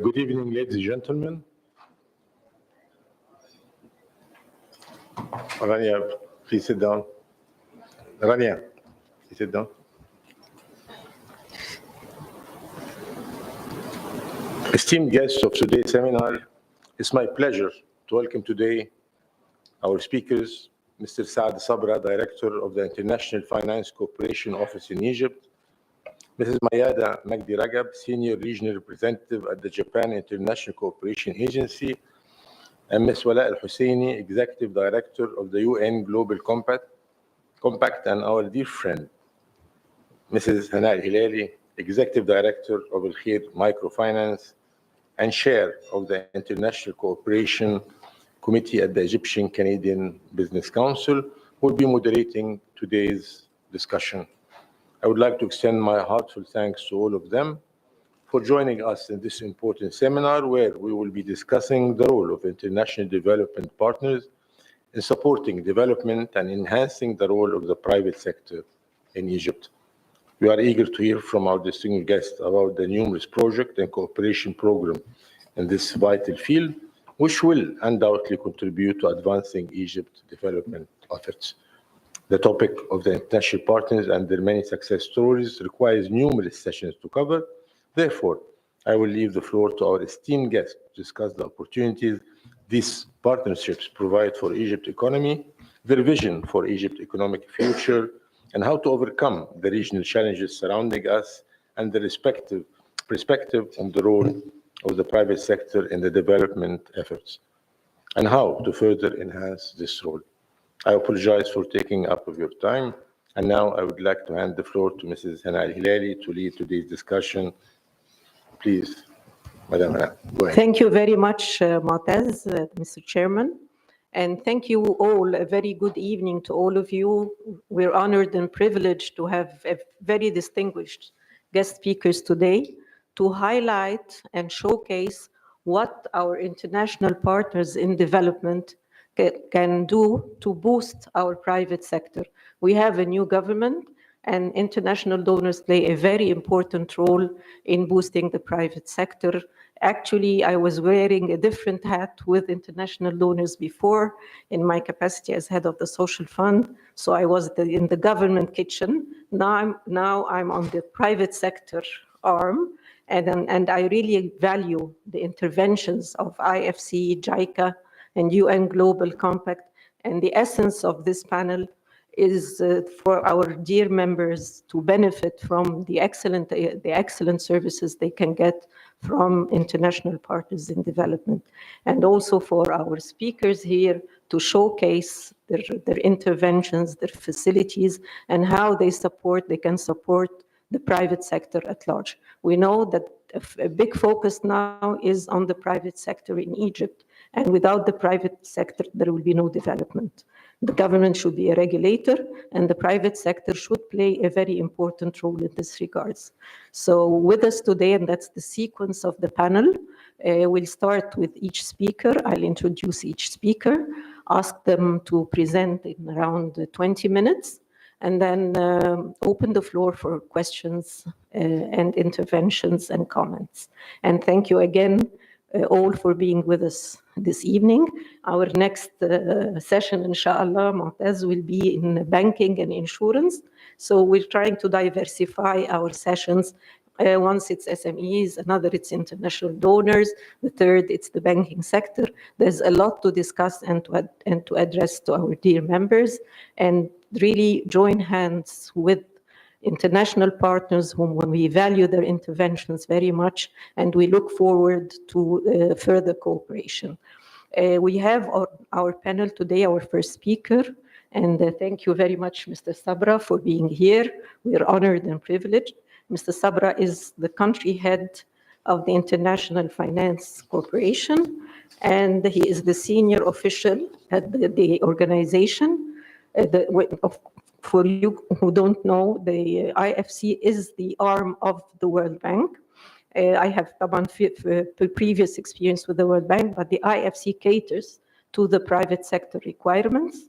Good evening, ladies and gentlemen. Rania, please sit down. Rania, please sit down. Esteemed guests of today's seminar, it's my pleasure to welcome today our speakers, Mr. Saad Sabra, Director of the International Finance Cooperation Office in Egypt, Mrs. Mayada Magdi Ragab, Senior Regional Representative at the Japan International Cooperation Agency, and Ms. Wala Al-Husseini, Executive Director of the UN Global Compact, and our dear friend, Mrs. Hana Al-Hilali, Executive Director of Al-Khair Microfinance and Chair of the International Cooperation Committee at the Egyptian-Canadian Business Council, who will be moderating today's discussion. I would like to extend my heartfelt thanks to all of them for joining us in this important seminar, where we will be discussing the role of international development partners in supporting development and enhancing the role of the private sector in Egypt. We are eager to hear from our distinguished guests about the numerous projects and cooperation programs in this vital field, which will undoubtedly contribute to advancing Egypt's development efforts. The topic of the international partners and their many success stories requires numerous sessions to cover. Therefore, I will leave the floor to our esteemed guests to discuss the opportunities these partnerships provide for Egypt's economy, their vision for Egypt's economic future, and how to overcome the regional challenges surrounding us, and the respective perspective on the role of the private sector in the development efforts, and how to further enhance this role. I apologize for taking up of your time, and now I would like to hand the floor to Mrs. Hana Al-Hilali to lead today's discussion. Please, Madam Hana, go ahead. Thank you very much, Mu'taz, Mr. Chairman, and thank you all. A very good evening to all of you. We're honored and privileged to have a very distinguished guest speakers today to highlight and showcase what our international partners in development can do to boost our private sector. We have a new government, and international donors play a very important role in boosting the private sector. Actually, I was wearing a different hat with international donors before in my capacity as head of the social fund. So I was in the government kitchen. Now I'm on the private sector arm. And I really value the interventions of IFC, JICA, and UN Global Compact. And the essence of this panel is for our dear members to benefit from the excellent services they can get from international partners in development. And also for our speakers here to showcase their interventions, their facilities, and how they can support the private sector at large. We know that a big focus now is on the private sector in Egypt, and without the private sector, there will be no development. The government should be a regulator, and the private sector should play a very important role in this regards. So with us today, and that's the sequence of the panel, we'll start with each speaker. I'll introduce each speaker, ask them to present in around 20 minutes, and then open the floor for questions and interventions and comments. And thank you again all for being with us this evening. Our next session, inshallah, Mu'taz, will be in banking and insurance. So we're trying to diversify our sessions. Once it's SMEs, another it's international donors, the third it's the banking sector. There's a lot to discuss and to address to our dear members, and really join hands with international partners whom we value their interventions very much, and we look forward to further cooperation. We have our panel today, our first speaker, and thank you very much, Mr. Sabra, for being here. We are honored and privileged. Mr. Sabra is the country head of the International Finance Corporation, and he is the senior official at the organization. For you who don't know, the IFC is the arm of the World Bank. I have previous experience with the World Bank, but the IFC caters to the private sector requirements.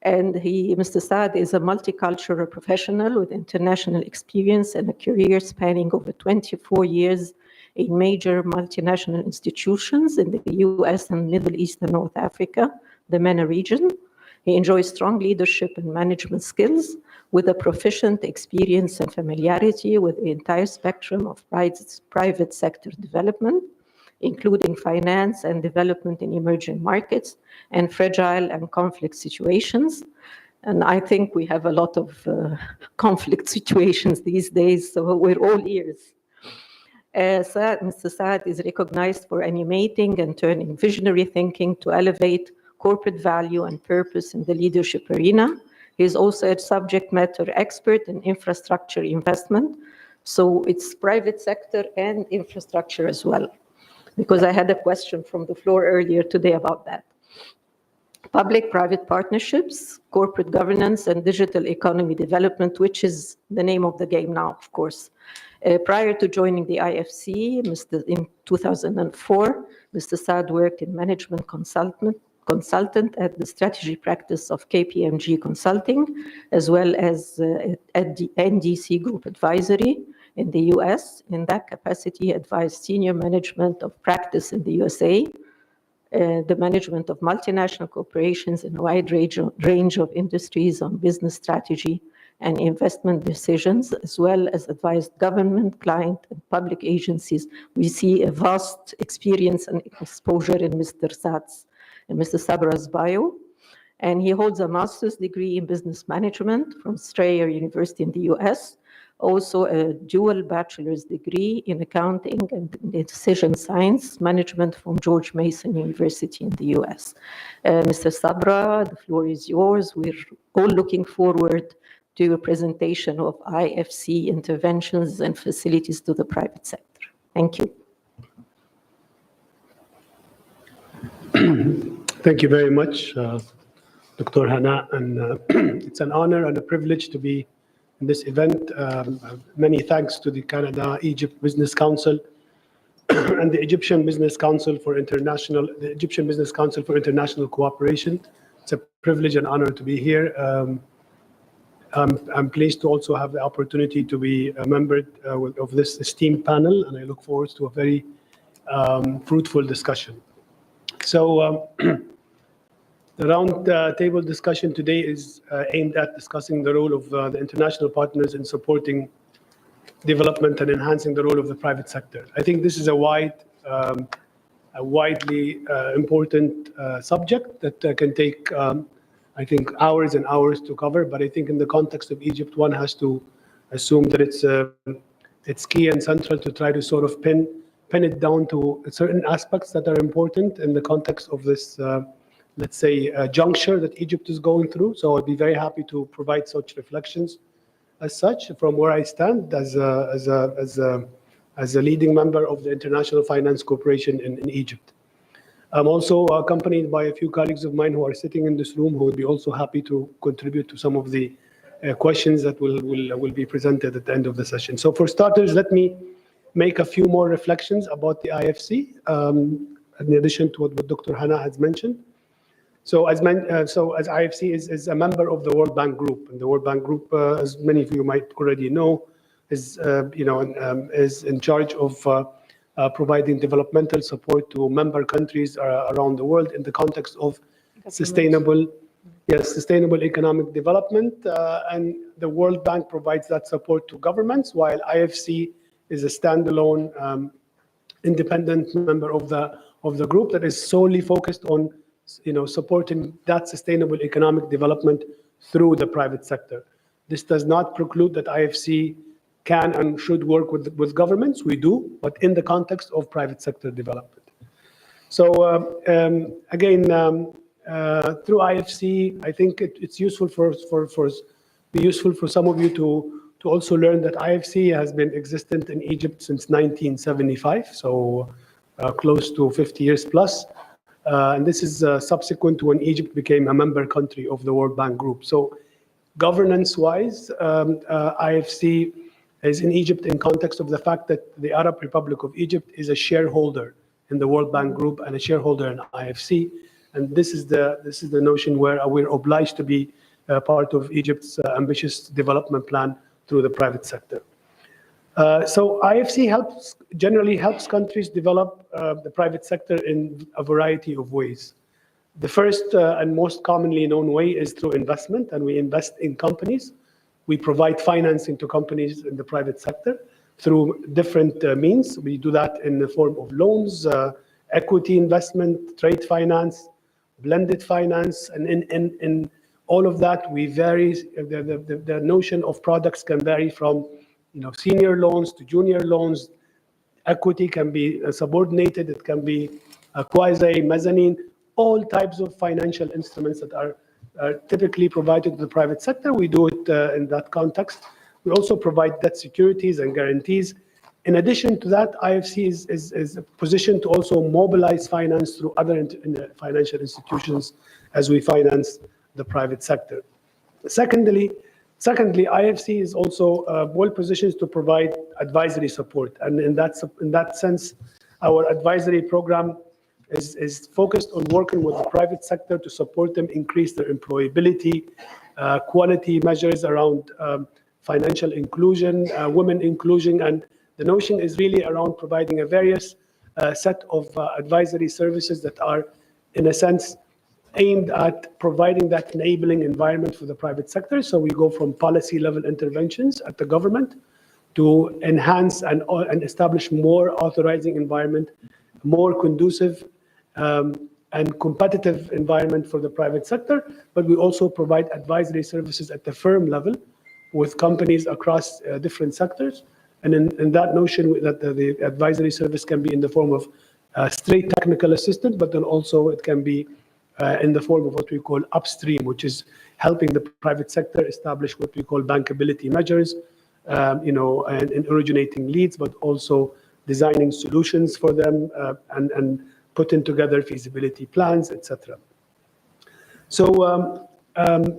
And Mr. Saad is a multicultural professional with international experience and a career spanning over 24 years in major multinational institutions in the US and Middle East and North Africa, the MENA region. He enjoys strong leadership and management skills with a proficient experience and familiarity with the entire spectrum of private sector development, including finance and development in emerging markets and fragile and conflict situations. And I think we have a lot of conflict situations these days, so we're all ears. Mr. Saad is recognized for animating and turning visionary thinking to elevate corporate value and purpose in the leadership arena. He is also a subject matter expert in infrastructure investment. So it's private sector and infrastructure as well, because I had a question from the floor earlier today about that. Public-private partnerships, corporate governance, and digital economy development, which is the name of the game now, of course. Prior to joining the IFC in 2004, Mr. Saad worked in management consultant at the strategy practice of KPMG Consulting, as well as at the NDC Group Advisory in the US. In that capacity, he advised senior management of practice in the USA, the management of multinational corporations in a wide range of industries on business strategy and investment decisions, as well as advised government, client, and public agencies. We see a vast experience and exposure in Mr. Sabra's bio. And he holds a master's degree in business management from Strayer University in the US, also a dual bachelor's degree in accounting and decision science management from George Mason University in the US. Mr. Sabra, the floor is yours. We're all looking forward to your presentation of IFC interventions and facilities to the private sector. Thank you. Thank you very much, Dr. Hana, and it's an honor and a privilege to be in this event. Many thanks to the Canada-Egypt Business Council and the Egyptian Business Council for International Cooperation. It's a privilege and honor to be here. I'm pleased to also have the opportunity to be a member of this esteemed panel, and I look forward to a very fruitful discussion. So the round table discussion today is aimed at discussing the role of the international partners in supporting development and enhancing the role of the private sector. I think this is a widely important subject that can take, I think, hours and hours to cover. But I think in the context of Egypt, one has to assume that it's key and central to try to sort of pin it down to certain aspects that are important in the context of this, let's say, juncture that Egypt is going through. So I'd be very happy to provide such reflections as such from where I stand as a leading member of the International Finance Corporation in Egypt. I'm also accompanied by a few colleagues of mine who are sitting in this room who would be also happy to contribute to some of the questions that will be presented at the end of the session. So for starters, let me make a few more reflections about the IFC, in addition to what Dr. Hana has mentioned. So as IFC is a member of the World Bank Group, and the World Bank Group, as many of you might already know, is in charge of providing developmental support to member countries around the world in the context of sustainable economic development. And the World Bank provides that support to governments, while IFC is a standalone, independent member of the group that is solely focused on, supporting that sustainable economic development through the private sector. This does not preclude that IFC can and should work with governments. We do, but in the context of private sector development. So again, through IFC, I think it's useful for some of you to also learn that IFC has been existent in Egypt since 1975, so close to 50 years plus. And this is subsequent to when Egypt became a member country of the World Bank Group. So governance-wise, IFC is in Egypt in context of the fact that the Arab Republic of Egypt is a shareholder in the World Bank Group and a shareholder in IFC. And this is the notion where we're obliged to be part of Egypt's ambitious development plan through the private sector. So IFC generally helps countries develop the private sector in a variety of ways. The first and most commonly known way is through investment, and we invest in companies. We provide financing to companies in the private sector through different means. We do that in the form of loans, equity investment, trade finance, blended finance, and in all of that, we vary. The notion of products can vary from senior loans to junior loans. Equity can be subordinated, it can be quasi mezzanine, all types of financial instruments that are typically provided to the private sector. We do it in that context. We also provide debt securities and guarantees. In addition to that, IFC is positioned to also mobilize finance through other financial institutions as we finance the private sector. Secondly, IFC is also well positioned to provide advisory support. And in that sense, our advisory program is focused on working with the private sector to support them increase their employability, quality measures around financial inclusion, women inclusion, and the notion is really around providing a various set of advisory services that are, in a sense, aimed at providing that enabling environment for the private sector. So we go from policy level interventions at the government to enhance and establish more authorizing environment, more conducive and competitive environment for the private sector. But we also provide advisory services at the firm level with companies across different sectors. And in that notion that the advisory service can be in the form of straight technical assistance, but then also it can be in the form of what we call upstream, which is helping the private sector establish what we call bankability measures, and originating leads, but also designing solutions for them and putting together feasibility plans, etc. So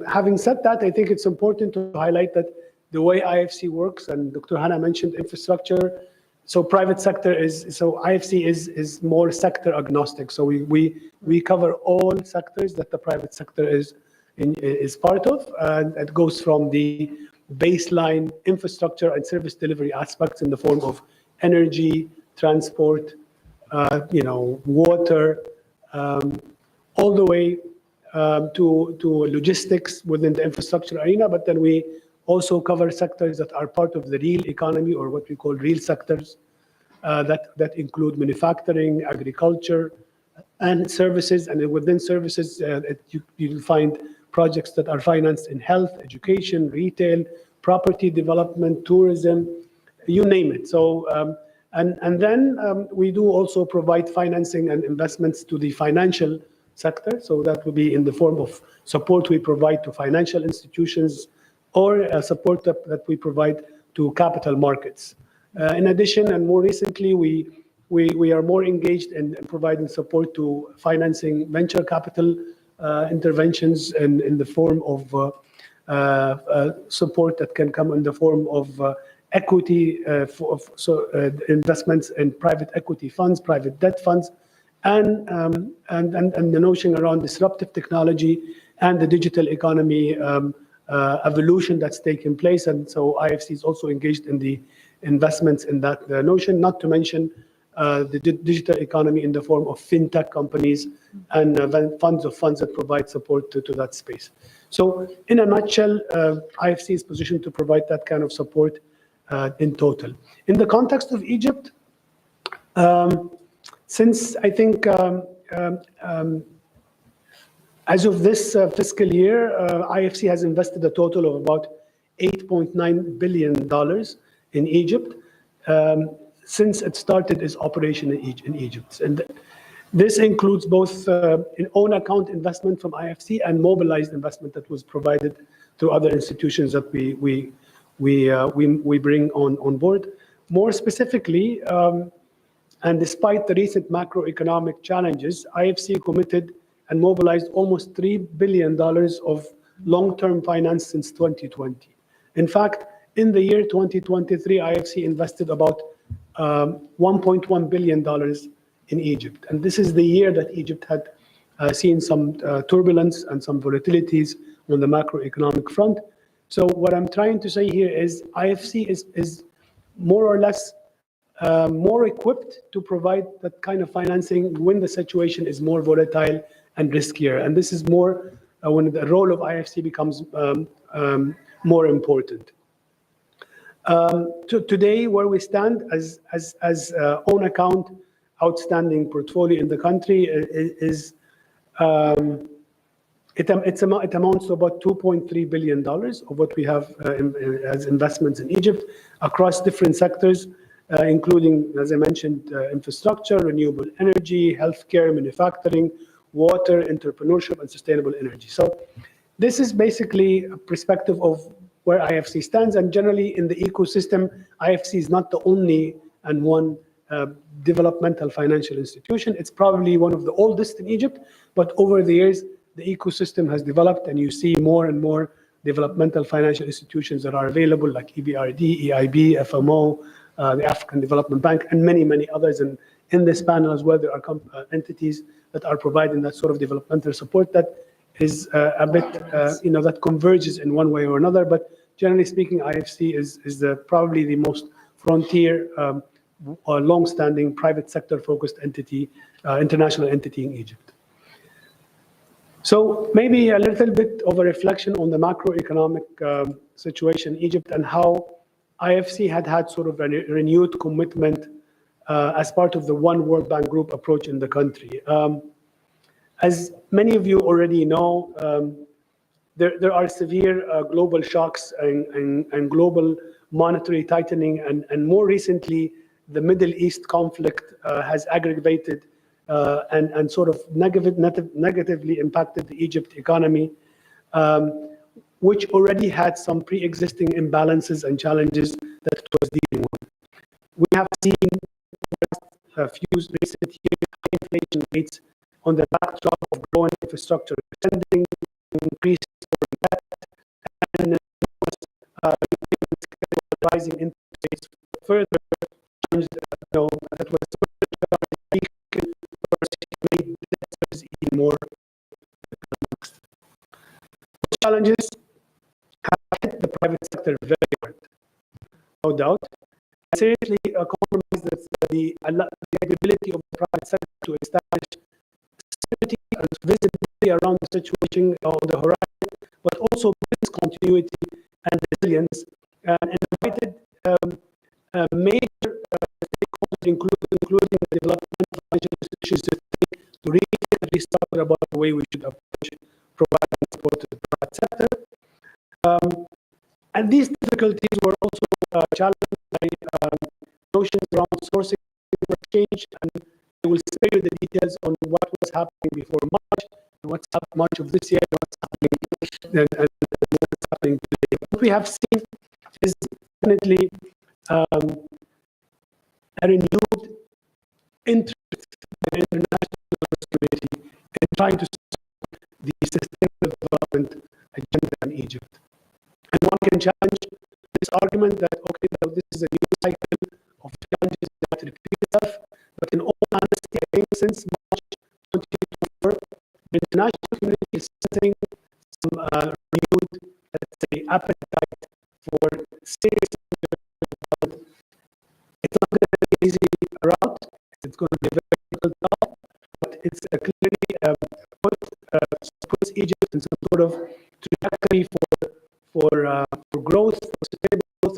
having said that, I think it's important to highlight that the way IFC works, and Dr. Hannah mentioned infrastructure, so private sector IFC is more sector agnostic. So we cover all sectors that the private sector is part of, and it goes from the baseline infrastructure and service delivery aspects in the form of energy, transport, water, all the way to logistics within the infrastructure arena. But then we also cover sectors that are part of the real economy, or what we call real sectors, that include manufacturing, agriculture, and services. And within services, you'll find projects that are financed in health, education, retail, property development, tourism, you name it. So, and then we do also provide financing and investments to the financial sector. So that will be in the form of support we provide to financial institutions, or support that we provide to capital markets. In addition, and more recently, we are more engaged in providing support to financing venture capital interventions in the form of support that can come in the form of equity, investments in private equity funds, private debt funds, and the notion around disruptive technology and the digital economy evolution that's taking place. And so IFC is also engaged in the investments in that notion, not to mention the digital economy in the form of fintech companies and funds that provide support to that space. So in a nutshell, IFC is positioned to provide that kind of support in total. In the context of Egypt, since I think as of this fiscal year, IFC has invested a total of about $8.9 billion in Egypt since it started its operation in Egypt. And this includes both in own account investment from IFC and mobilized investment that was provided through other institutions that we bring on board. More specifically, and despite the recent macroeconomic challenges, IFC committed and mobilized almost $3 billion of long-term finance since 2020. In fact, in the year 2023, IFC invested about $1.1 billion in Egypt. And this is the year that Egypt had seen some turbulence and some volatilities on the macroeconomic front. So what I'm trying to say here is IFC is more or less more equipped to provide that kind of financing when the situation is more volatile and riskier. And this is more when the role of IFC becomes more important. Today, where we stand as own account outstanding portfolio in the country is it amounts to about $2.3 billion of what we have as investments in Egypt across different sectors, including, as I mentioned, infrastructure, renewable energy, healthcare, manufacturing, water, entrepreneurship, and sustainable energy. So this is basically a perspective of where IFC stands. And generally in the ecosystem, IFC is not the only and one developmental financial institution. It's probably one of the oldest in Egypt, but over the years, the ecosystem has developed and you see more and more developmental financial institutions that are available like EBRD, EIB, FMO, the African Development Bank, and many, many others. And in this panel as well, there are entities that are providing that sort of developmental support that is a bit, that converges in one way or another. But generally speaking, IFC is probably the most frontier or long-standing private sector-focused entity, international entity in Egypt. So maybe a little bit of a reflection on the macroeconomic situation in Egypt and how IFC had sort of a renewed commitment as part of the One World Bank Group approach in the country. As many of you already know, there are severe global shocks and global monetary tightening, and more recently, the Middle East conflict has aggravated and sort of negatively impacted the Egypt economy, which already had some pre-existing imbalances and challenges that it was dealing with. We have seen a few recent years high inflation rates on the backdrop of growing infrastructure spending, increased debt, and rising interest rates further challenged that was made debtors even more. Those challenges have hit the private sector very hard, no doubt, and seriously compromised the ability of the private sector to establish stability and visibility around the situation on the horizon, but also business continuity and resilience, and invited major stakeholders, including the development of financial institutions, to rethink and restructure about the way we should approach providing support to the private sector. And these difficulties were also challenged by notions around sourcing exchange, and I will spare you the details on what was happening before March, and what's happened March of this year, and what's happening today. What we have seen is definitely a renewed interest by the international community in trying to support the sustainable development agenda in Egypt. And one can challenge this argument that, okay, this is a new cycle of challenges that repeat itself, but in all honesty, I think since March 2024, the international community is sensing some renewed, let's say, appetite for serious development. It's not going to be an easy route. It's going to be a very difficult path, but it's clearly puts Egypt in some sort of trajectory for growth, for sustainable growth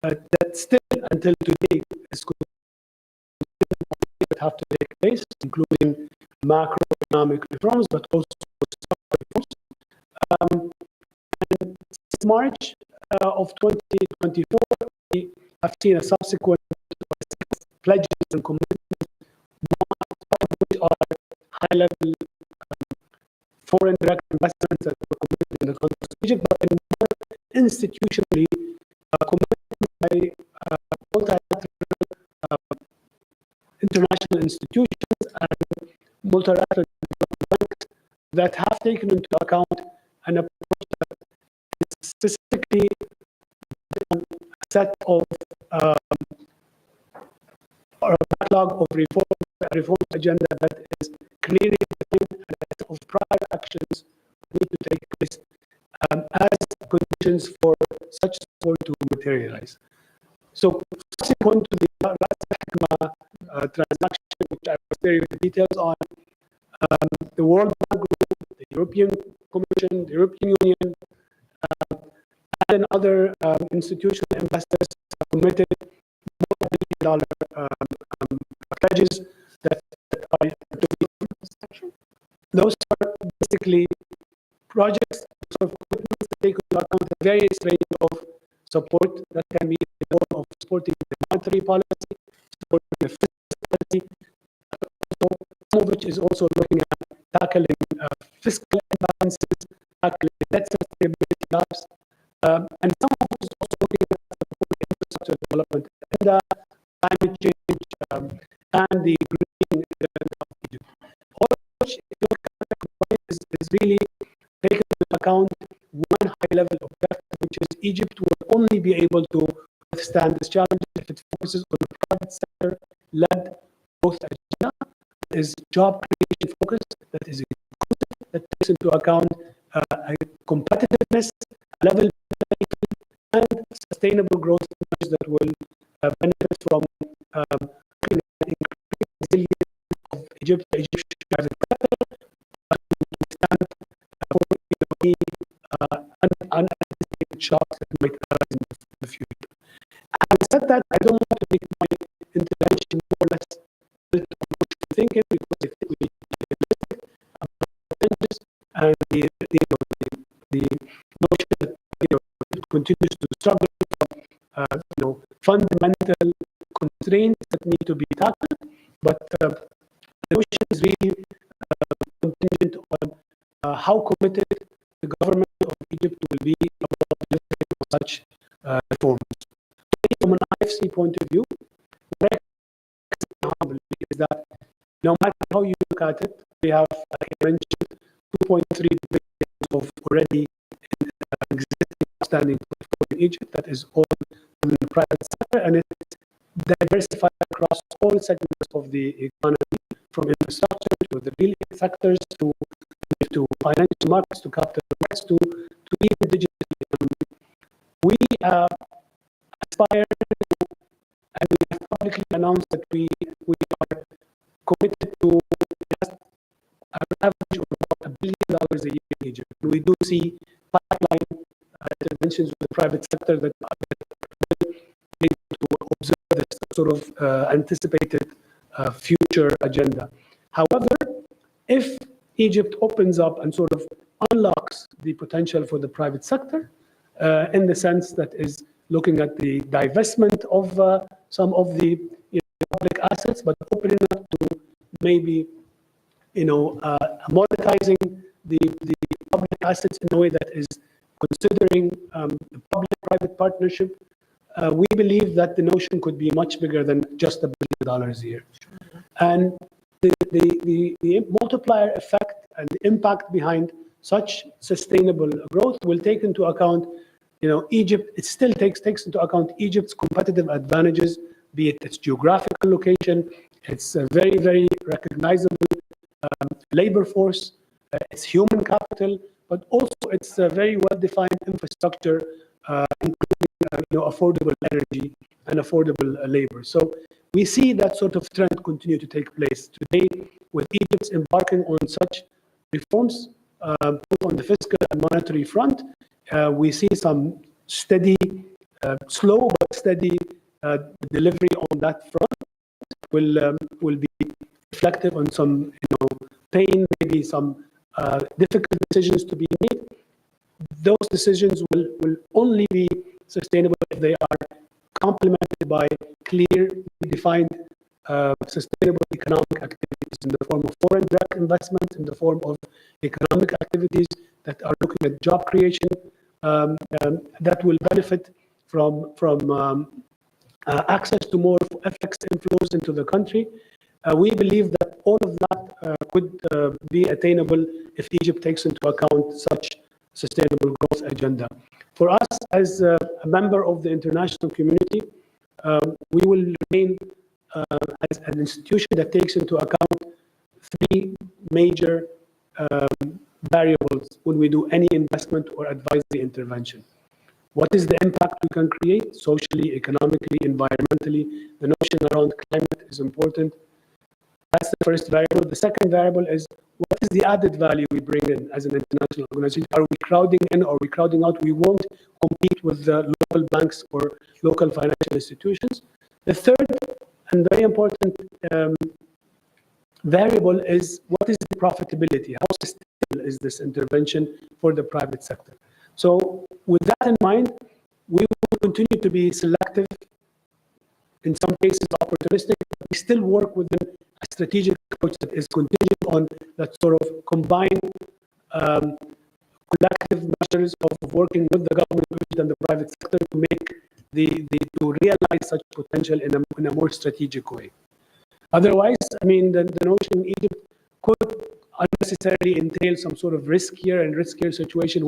that still until today is going to have to take place, including macroeconomic reforms, but also structural reforms. And March of 2024, we have seen a subsequent pledges and commitments, which are high-level foreign direct investments that were committed in the context of Egypt, but in more institutionally commitments by multilateral international institutions and multilateral banks that have taken into account an approach that is specifically a set of or a backlog of reform agenda that is clearly defined and a set of prior actions need to take place as conditions for such support to materialize. So, subsequent to the transaction, which I will share you the details on, the World Bank Group, the European Commission, the European Union, and other institutional investors have committed multi-billion-dollar pledges that are to be. Those are basically projects, sort of commitments that take into account the various range of support that can be in the form of supporting the monetary policy, supporting the fiscal policy. So some of which is also looking at tackling fiscal imbalances, tackling debt sustainability gaps, and some of which is also looking at supporting infrastructure development agenda, climate change, and the green agenda of Egypt. All of which, if you look at the is really taken into account one high level objective, which is Egypt will only be able to withstand this challenge if it focuses on the private sector-led growth agenda, that is job creation focused, that is inclusive, that takes into account competitiveness, level and sustainable growth that will benefit from increasing resilience of Egypt, the Egyptian private sector, to withstand any unanticipated shocks that might arise in the future. Having said that, I don't want to make my intervention more or less thinking, because I think we need to be realistic about the challenges and the notion that it continues to struggle from fundamental constraints that need to be tackled, but the notion is really contingent on how committed the government of Egypt will be about delivering such reforms. From an IFC point of view, what I can humbly is that no matter how you look at it, we have, like I mentioned, 2.3 billion of already existing outstanding portfolio in Egypt that is all in the private sector, and it's diversified across all segments of the economy, from infrastructure to the real sectors to financial markets to capital markets to even digital economy. We aspire and we have publicly announced that we are committed to just an average of about $1 billion a year in Egypt. We do see pipeline interventions with the private sector that will be able to observe this sort of anticipated future agenda. However, if Egypt opens up and sort of unlocks the potential for the private sector, in the sense that is looking at the divestment of some of the public assets, but opening up to maybe monetizing the public assets in a way that is considering the public-private partnership, we believe that the notion could be much bigger than just $1 billion a year. And the multiplier effect and the impact behind such sustainable growth will take into account, Egypt, it still takes into account Egypt's competitive advantages, be it its geographical location, its very, very recognizable labor force, its human capital, but also its very well-defined infrastructure, including affordable energy and affordable labor. So we see that sort of trend continue to take place today, with Egypt embarking on such reforms, both on the fiscal and monetary front. We see some steady, slow but steady delivery on that front. Will be reflective on some pain, maybe some difficult decisions to be made. those decisions will only be sustainable if they are complemented by clearly defined sustainable economic activities in the form of foreign direct investments, in the form of economic activities that are looking at job creation, that will benefit from access to more FX inflows into the country. We believe that all of that could be attainable if Egypt takes into account such sustainable growth agenda. For us, as a member of the international community, we will remain as an institution that takes into account three major variables when we do any investment or advisory intervention. What is the impact we can create socially, economically, environmentally? The notion around climate is important. That's the first variable. The second variable is what is the added value we bring in as an international organization? Are we crowding in or are we crowding out? We won't compete with the local banks or local financial institutions. The third and very important variable is what is the profitability? How sustainable is this intervention for the private sector? So with that in mind, we will continue to be selective, in some cases opportunistic, but we still work within a strategic approach that is contingent on that sort of combined collective measures of working with the government and the private sector to make to realize such potential in a more strategic way. Otherwise, I mean, the notion in Egypt could unnecessarily entail some sort of riskier situation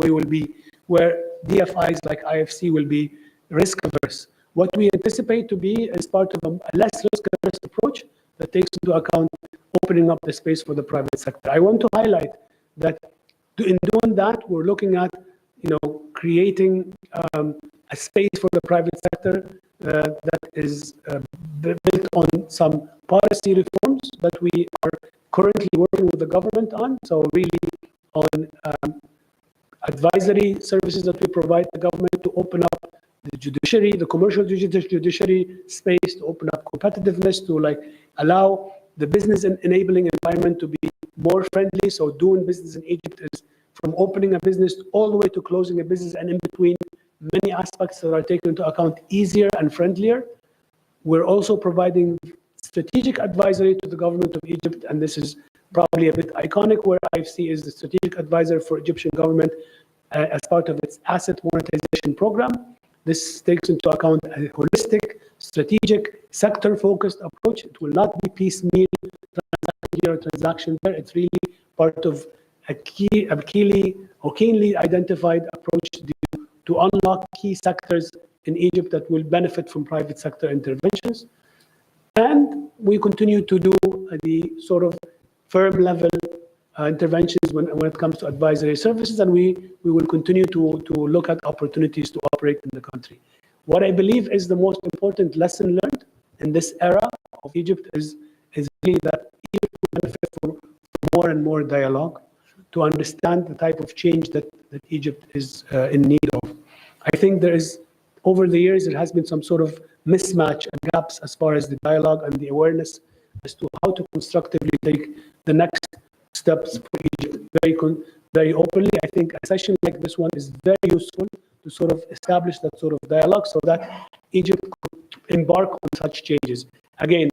where DFIs like IFC will be risk averse. What we anticipate to be is part of a less risk averse approach that takes into account opening up the space for the private sector. I want to highlight that in doing that, we're looking at creating a space for the private sector that is built on some policy reforms that we are currently working with the government on. So really on advisory services that we provide the government to open up the judiciary, the commercial judiciary space, to open up competitiveness, to allow the business enabling environment to be more friendly. So doing business in Egypt is from opening a business all the way to closing a business, and in between, many aspects that are taken into account easier and friendlier. We're also providing strategic advisory to the government of Egypt, and this is probably a bit iconic, where IFC is the strategic advisor for Egyptian government as part of its asset monetization program. This takes into account a holistic, strategic, sector-focused approach. It will not be piecemeal, transaction here or transaction there. It's really part of a keenly identified approach to unlock key sectors in Egypt that will benefit from private sector interventions. And we continue to do the sort of firm level interventions when it comes to advisory services, and we will continue to look at opportunities to operate in the country. What I believe is the most important lesson learned in this era of Egypt is really that Egypt will benefit from more and more dialogue to understand the type of change that Egypt is in need of. I think over the years, there has been some sort of mismatch and gaps as far as the dialogue and the awareness as to how to constructively take the next steps for Egypt very openly. I think a session like this one is very useful to sort of establish that sort of dialogue so that Egypt could embark on such changes. Again,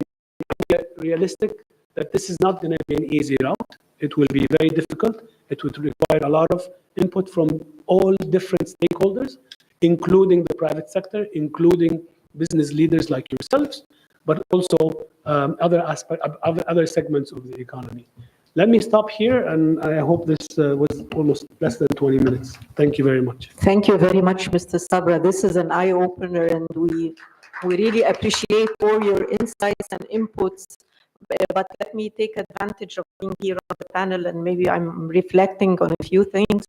be realistic that this is not going to be an easy route. It will be very difficult. It would require a lot of input from all different stakeholders, including the private sector, including business leaders like yourselves, but also other segments of the economy. Let me stop here, and I hope this was almost less than 20 minutes. Thank you very much. Thank you very much, Mr. Sabra. This is an eye-opener, and we really appreciate all your insights and inputs. But let me take advantage of being here on the panel, and maybe I'm reflecting on a few things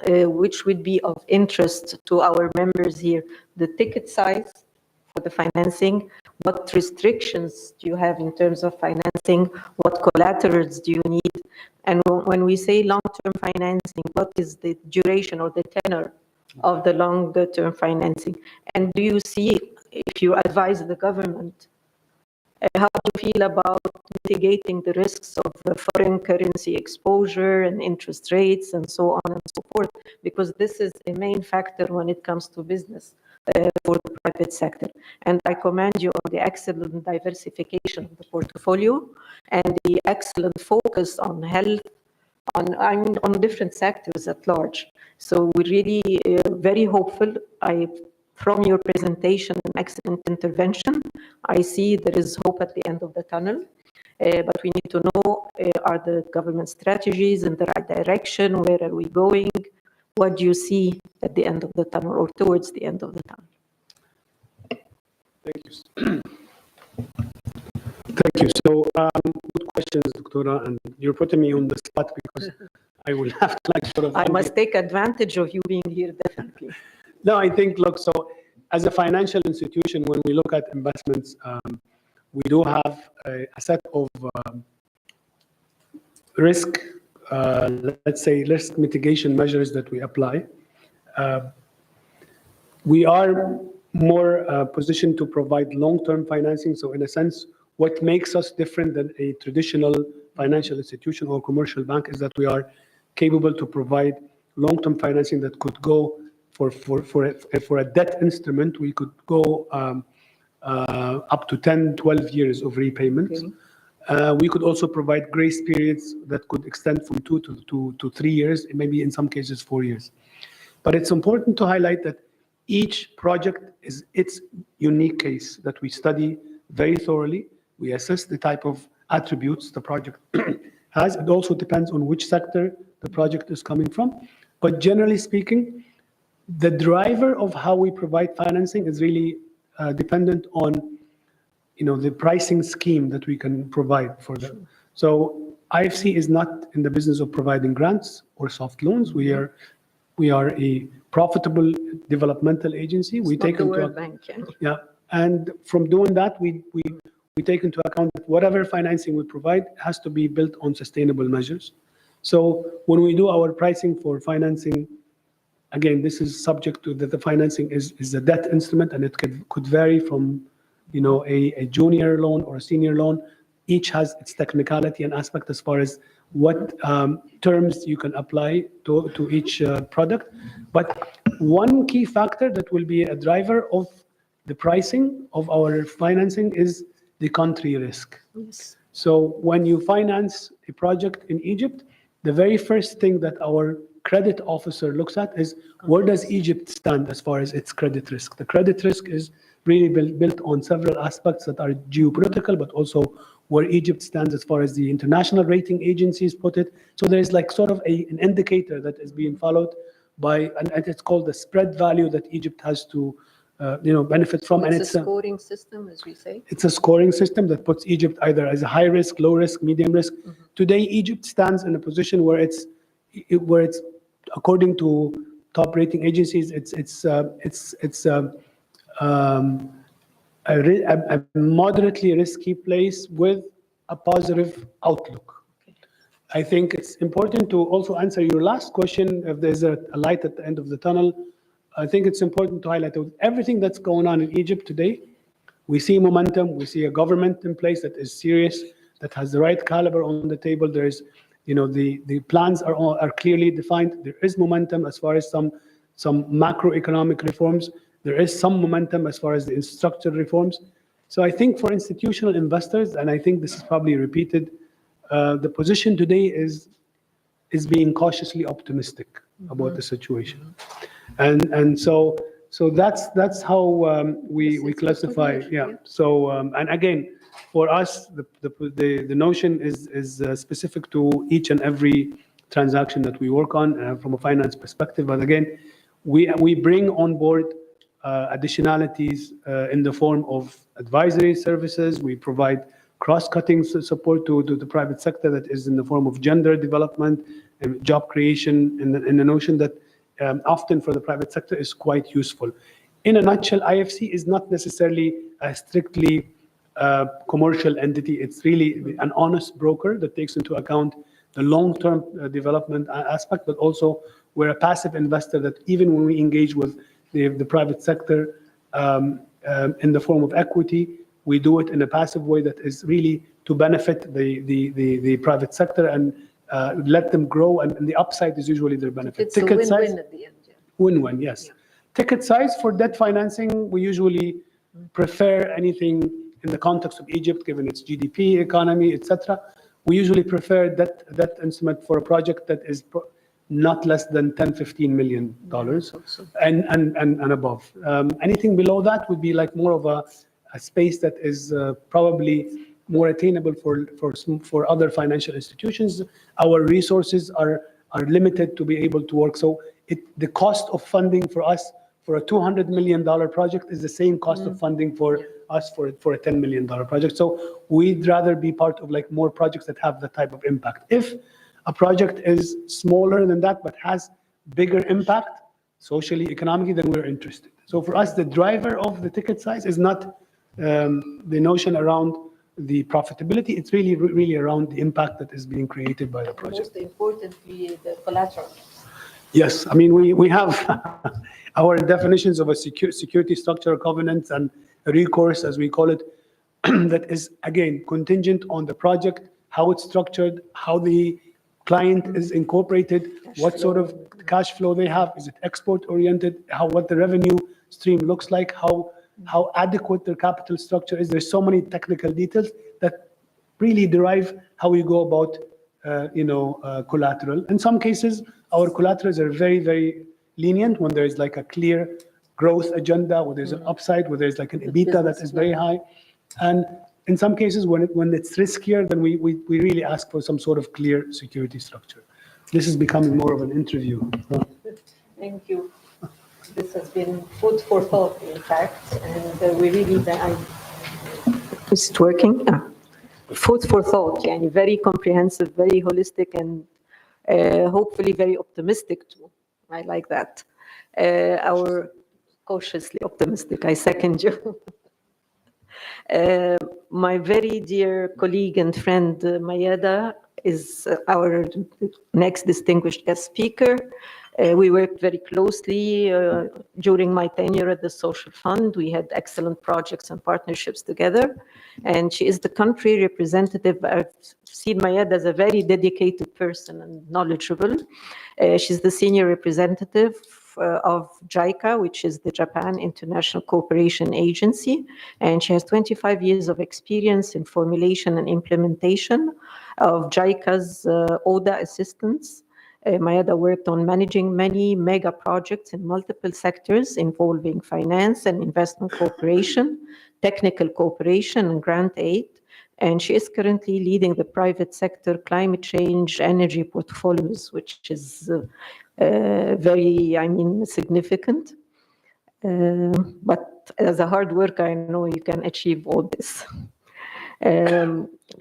which would be of interest to our members here. The ticket size for the financing, what restrictions do you have in terms of financing, what collaterals do you need, and when we say long-term financing, what is the duration or the tenor of the longer-term financing? And do you see, if you advise the government How do you feel about mitigating the risks of foreign currency exposure and interest rates and so on and so forth? Because this is a main factor when it comes to business for the private sector. And I commend you on the excellent diversification of the portfolio and the excellent focus on health, on different sectors at large. So we're really very hopeful. From your presentation and excellent intervention, I see there is hope at the end of the tunnel. But we need to know, are the government strategies in the right direction? Where are we going? What do you see at the end of the tunnel or towards the end of the tunnel? Thank you. Thank you. So, good questions, Doctora, and you're putting me on the spot because I will have to I must take advantage of you being here, definitely. No, I think, look, so as a financial institution, when we look at investments, we do have a set of risk, let's say, risk mitigation measures that we apply. We are more positioned to provide long-term financing. So in a sense, what makes us different than a traditional financial institution or commercial bank is that we are capable to provide long-term financing that could go for a debt instrument. We could go up to 10, 12 years of repayments. Okay. We could also provide grace periods that could extend from 2 to 3 years, maybe in some cases 4 years. But it's important to highlight that each project is its unique case that we study very thoroughly. We assess the type of attributes the project has. It also depends on which sector the project is coming from. But generally speaking, the driver of how we provide financing is really dependent on, the pricing scheme that we can provide for them. So IFC is not in the business of providing grants or soft loans. We are a profitable developmental agency. We take into account, yeah, and from doing that, we take into account that whatever financing we provide has to be built on sustainable measures. So when we do our pricing for financing, again, this is subject to that the financing is a debt instrument, and it could vary from, a junior loan or a senior loan. Each has its technicality and aspect as far as what terms you can apply to each product. But one key factor that will be a driver of the pricing of our financing is the country risk. Yes. So when you finance a project in Egypt, the very first thing that our credit officer looks at is where does Egypt stand as far as its credit risk. The credit risk is really built on several aspects that are geopolitical, but also where Egypt stands as far as the international rating agencies put it. So there's like sort of an indicator that is being followed by, and it's called the spread value that Egypt has to benefit from. And it's a scoring system, as we say. It's a scoring system that puts Egypt either as a high risk, low risk, medium risk. Mm-hmm. Today, Egypt stands in a position where it's according to top rating agencies, it's a moderately risky place with a positive outlook. Okay. I think it's important to also answer your last question. If there's a light at the end of the tunnel, I think it's important to highlight everything that's going on in Egypt today. We see momentum. We see a government in place that is serious, that has the right caliber on the table. There is, the plans are clearly defined. There is momentum as far as some macroeconomic reforms. There is some momentum as far as the structural reforms. So I think for institutional investors, and I think this is probably repeated, the position today is being cautiously optimistic about the situation. And so that's how we classify. Yeah. So and again, for us, the notion is specific to each and every transaction that we work on from a finance perspective. But again, we bring on board additionalities in the form of advisory services. We provide cross-cutting support to the private sector that is in the form of gender development and job creation, in the notion that often for the private sector is quite useful. In a nutshell, IFC is not necessarily a strictly commercial entity. It's really an honest broker that takes into account the long-term development aspect, but also we're a passive investor that even when we engage with the private sector in the form of equity, we do it in a passive way that is really to benefit the private sector and let them grow, and the upside is usually their benefit. It's a win-win at the end. Yeah. Win-win, yes. Yeah. Ticket size for debt financing, we usually prefer anything in the context of Egypt, given its GDP, economy, etc. We usually prefer that instrument for a project that is not less than $10-15 million and above. Anything below that would be like more of a space that is probably more attainable for other financial institutions. Our resources are limited to be able to work. So the cost of funding for us for a $200 million project is the same cost of funding for us for a $10 million project. So we'd rather be part of like more projects that have that type of impact. If a project is smaller than that but has bigger impact socially, economically, then we're interested. So for us, the driver of the ticket size is not the notion around the profitability. It's really around the impact that is being created by the project. Most importantly, the collateral. Yes, I mean, we have our definitions of a security structure, covenants, and recourse, as we call it, that is, again, contingent on the project, how it's structured, how the client is incorporated, what sort of cash flow they have, is it export-oriented, what the revenue stream looks like, how adequate their capital structure is. There's so many technical details that really derive how we go about collateral. In some cases, our collaterals are very, very lenient when there is like a clear growth agenda, where there's an upside, where there's like an EBITDA that is very high. And in some cases, when it's riskier, then we really ask for some sort of clear security structure. This is becoming more of an interview. Thank you. This has been food for thought, in fact, and we really, is it working? Food for thought, yani very comprehensive, very holistic, and hopefully very optimistic too. I like that. Our cautiously optimistic, I second you. My very dear colleague and friend, Mayada, is our next distinguished guest speaker. We worked very closely during my tenure at the Social Fund. We had excellent projects and partnerships together. And she is the country representative. I've seen Mayada as a very dedicated person and knowledgeable. She's the senior representative of JICA, which is the Japan International Cooperation Agency. And she has 25 years of experience in formulation and implementation of JICA's ODA assistance. Mayada worked on managing many mega projects in multiple sectors involving finance and investment cooperation, technical cooperation, and grant aid. And she is currently leading the private sector climate change energy portfolios, which is very, significant. But as a hard worker, I know you can achieve all this.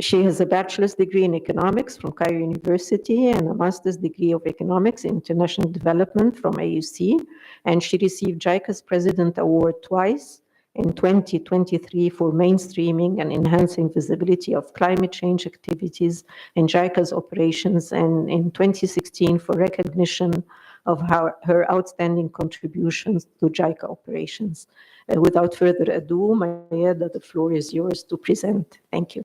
She has a bachelor's degree in economics from Cairo University and a master's degree of economics in international development from AUC. And she received JICA's President Award twice, in 2023 for mainstreaming and enhancing visibility of climate change activities in JICA's operations, and in 2016 for recognition of her outstanding contributions to JICA operations. Without further ado, Mayada, the floor is yours to present. Thank you.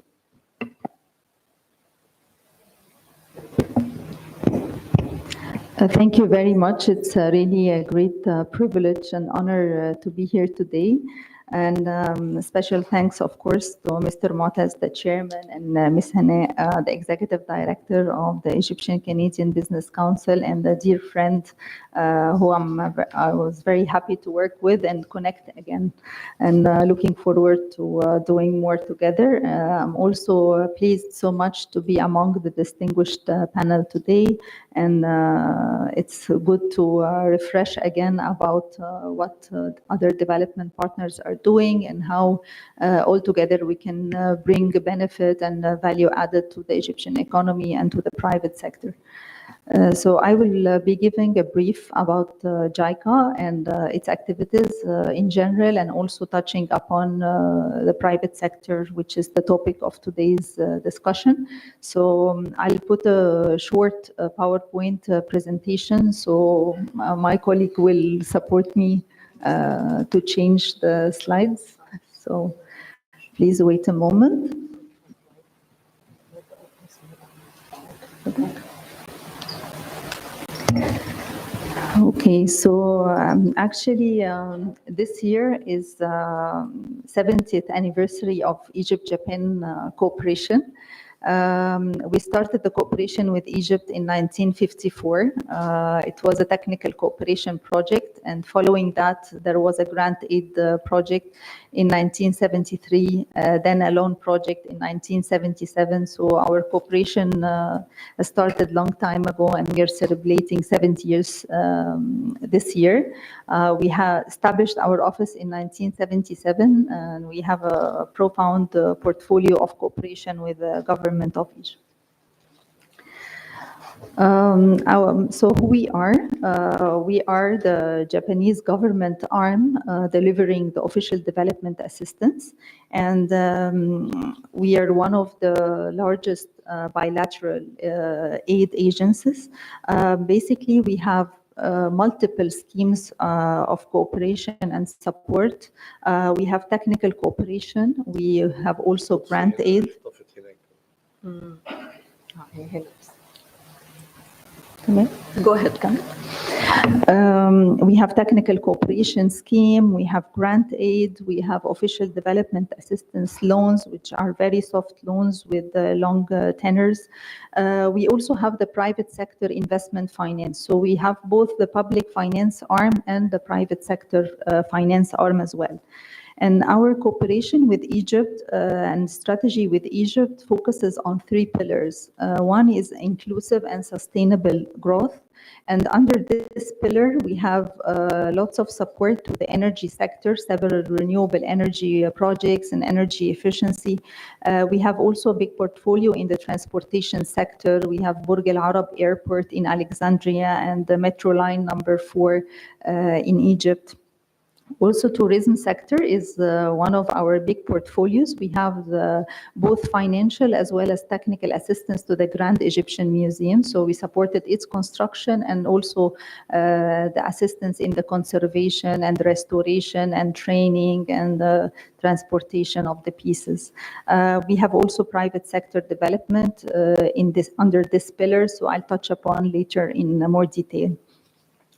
Thank you very much. It's really a great privilege and honor to be here today. And special thanks, of course, to Mr. Mu'taz, the chairman, and Ms. Hana, the executive director of the Egyptian Canadian Business Council, and a dear friend who I was very happy to work with and connect again, and looking forward to doing more together. I'm also pleased so much to be among the distinguished panel today, and it's good to refresh again about what other development partners are doing and how all together we can bring benefit and value added to the Egyptian economy and to the private sector. So I will be giving a brief about JICA and its activities in general, and also touching upon the private sector, which is the topic of today's discussion. So I'll put a short PowerPoint presentation, so my colleague will support me to change the slides. So Please wait a moment. Okay, so actually this year is 70th anniversary of Egypt-Japan cooperation. We started the cooperation with Egypt in 1954. It was a technical cooperation project, and following that, there was a grant aid project in 1973, then a loan project in 1977. So our cooperation started long time ago, and we are celebrating 70 years this year. We have established our office in 1977, and we have a profound portfolio of cooperation with the government of Egypt. So who we are the Japanese government arm delivering the official development assistance, and we are one of the largest bilateral aid agencies. Basically, we have multiple schemes of cooperation and support. We have technical cooperation. We have also grant aid. Go ahead, Khan. We have technical cooperation scheme, we have grant aid, we have official development assistance loans, which are very soft loans with long tenors. We also have the private sector investment finance. So we have both the public finance arm and the private sector finance arm as well. And our cooperation with Egypt and strategy with Egypt focuses on 3 pillars. One is inclusive and sustainable growth. And under this pillar, we have lots of support to the energy sector, several renewable energy projects and energy efficiency. We have also a big portfolio in the transportation sector. We have Burj Al Arab Airport in Alexandria and the Metro Line number 4 in Egypt. Also, tourism sector is one of our big portfolios. We have both financial as well as technical assistance to the Grand Egyptian Museum. So we supported its construction and also the assistance in the conservation and restoration and training and transportation of the pieces. We have also private sector development under this pillar, so I'll touch upon later in more detail.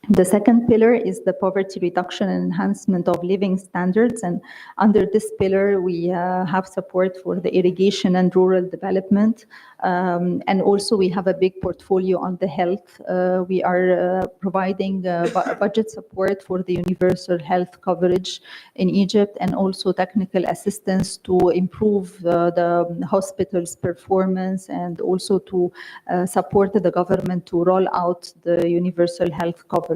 The second pillar is the poverty reduction and enhancement of living standards. And under this pillar, we have support for the irrigation and rural development. And also we have a big portfolio on the health. We are providing budget support for the universal health coverage in Egypt, and also technical assistance to improve the hospital's performance, and also to support the government to roll out the universal health coverage.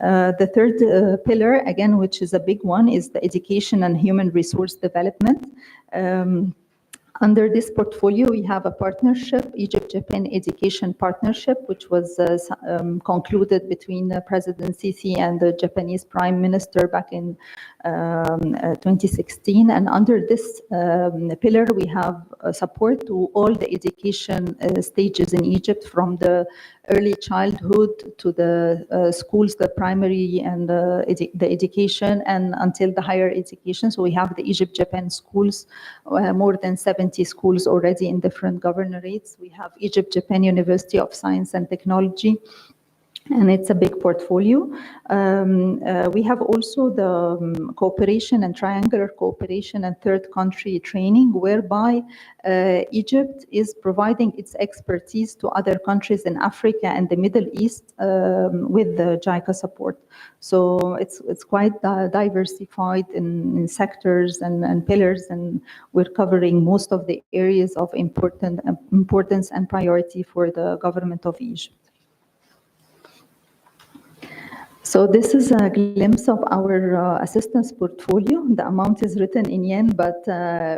The third pillar, again, which is a big one, is the education and human resource development. Under this portfolio, we have a partnership, Egypt-Japan Education Partnership, which was concluded between President Sisi and the Japanese Prime Minister back in 2016. And under this pillar, we have support to all the education stages in Egypt, from the early childhood to the schools, the primary and the education, and until the higher education. So we have the Egypt-Japan schools, more than 70 schools already in different governorates. We have Egypt-Japan University of Science and Technology, and it's a big portfolio. We have also the cooperation and triangular cooperation and third country training, whereby Egypt is providing its expertise to other countries in Africa and the Middle East with the JICA support. So it's quite diversified in sectors and pillars, and we're covering most of the areas of importance and priority for the government of Egypt. So this is a glimpse of our assistance portfolio. The amount is written in yen, but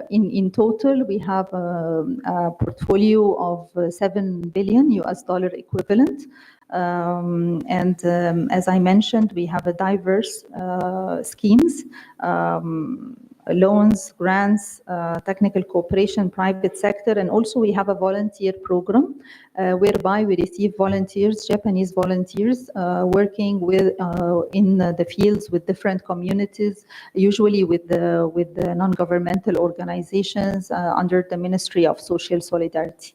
in total, we have a portfolio of $7 billion equivalent. As I mentioned, we have a diverse schemes, loans, grants, technical cooperation, private sector, and also we have a volunteer program whereby we receive volunteers, Japanese volunteers, working with in the fields with different communities, usually with the non-governmental organizations under the Ministry of Social Solidarity.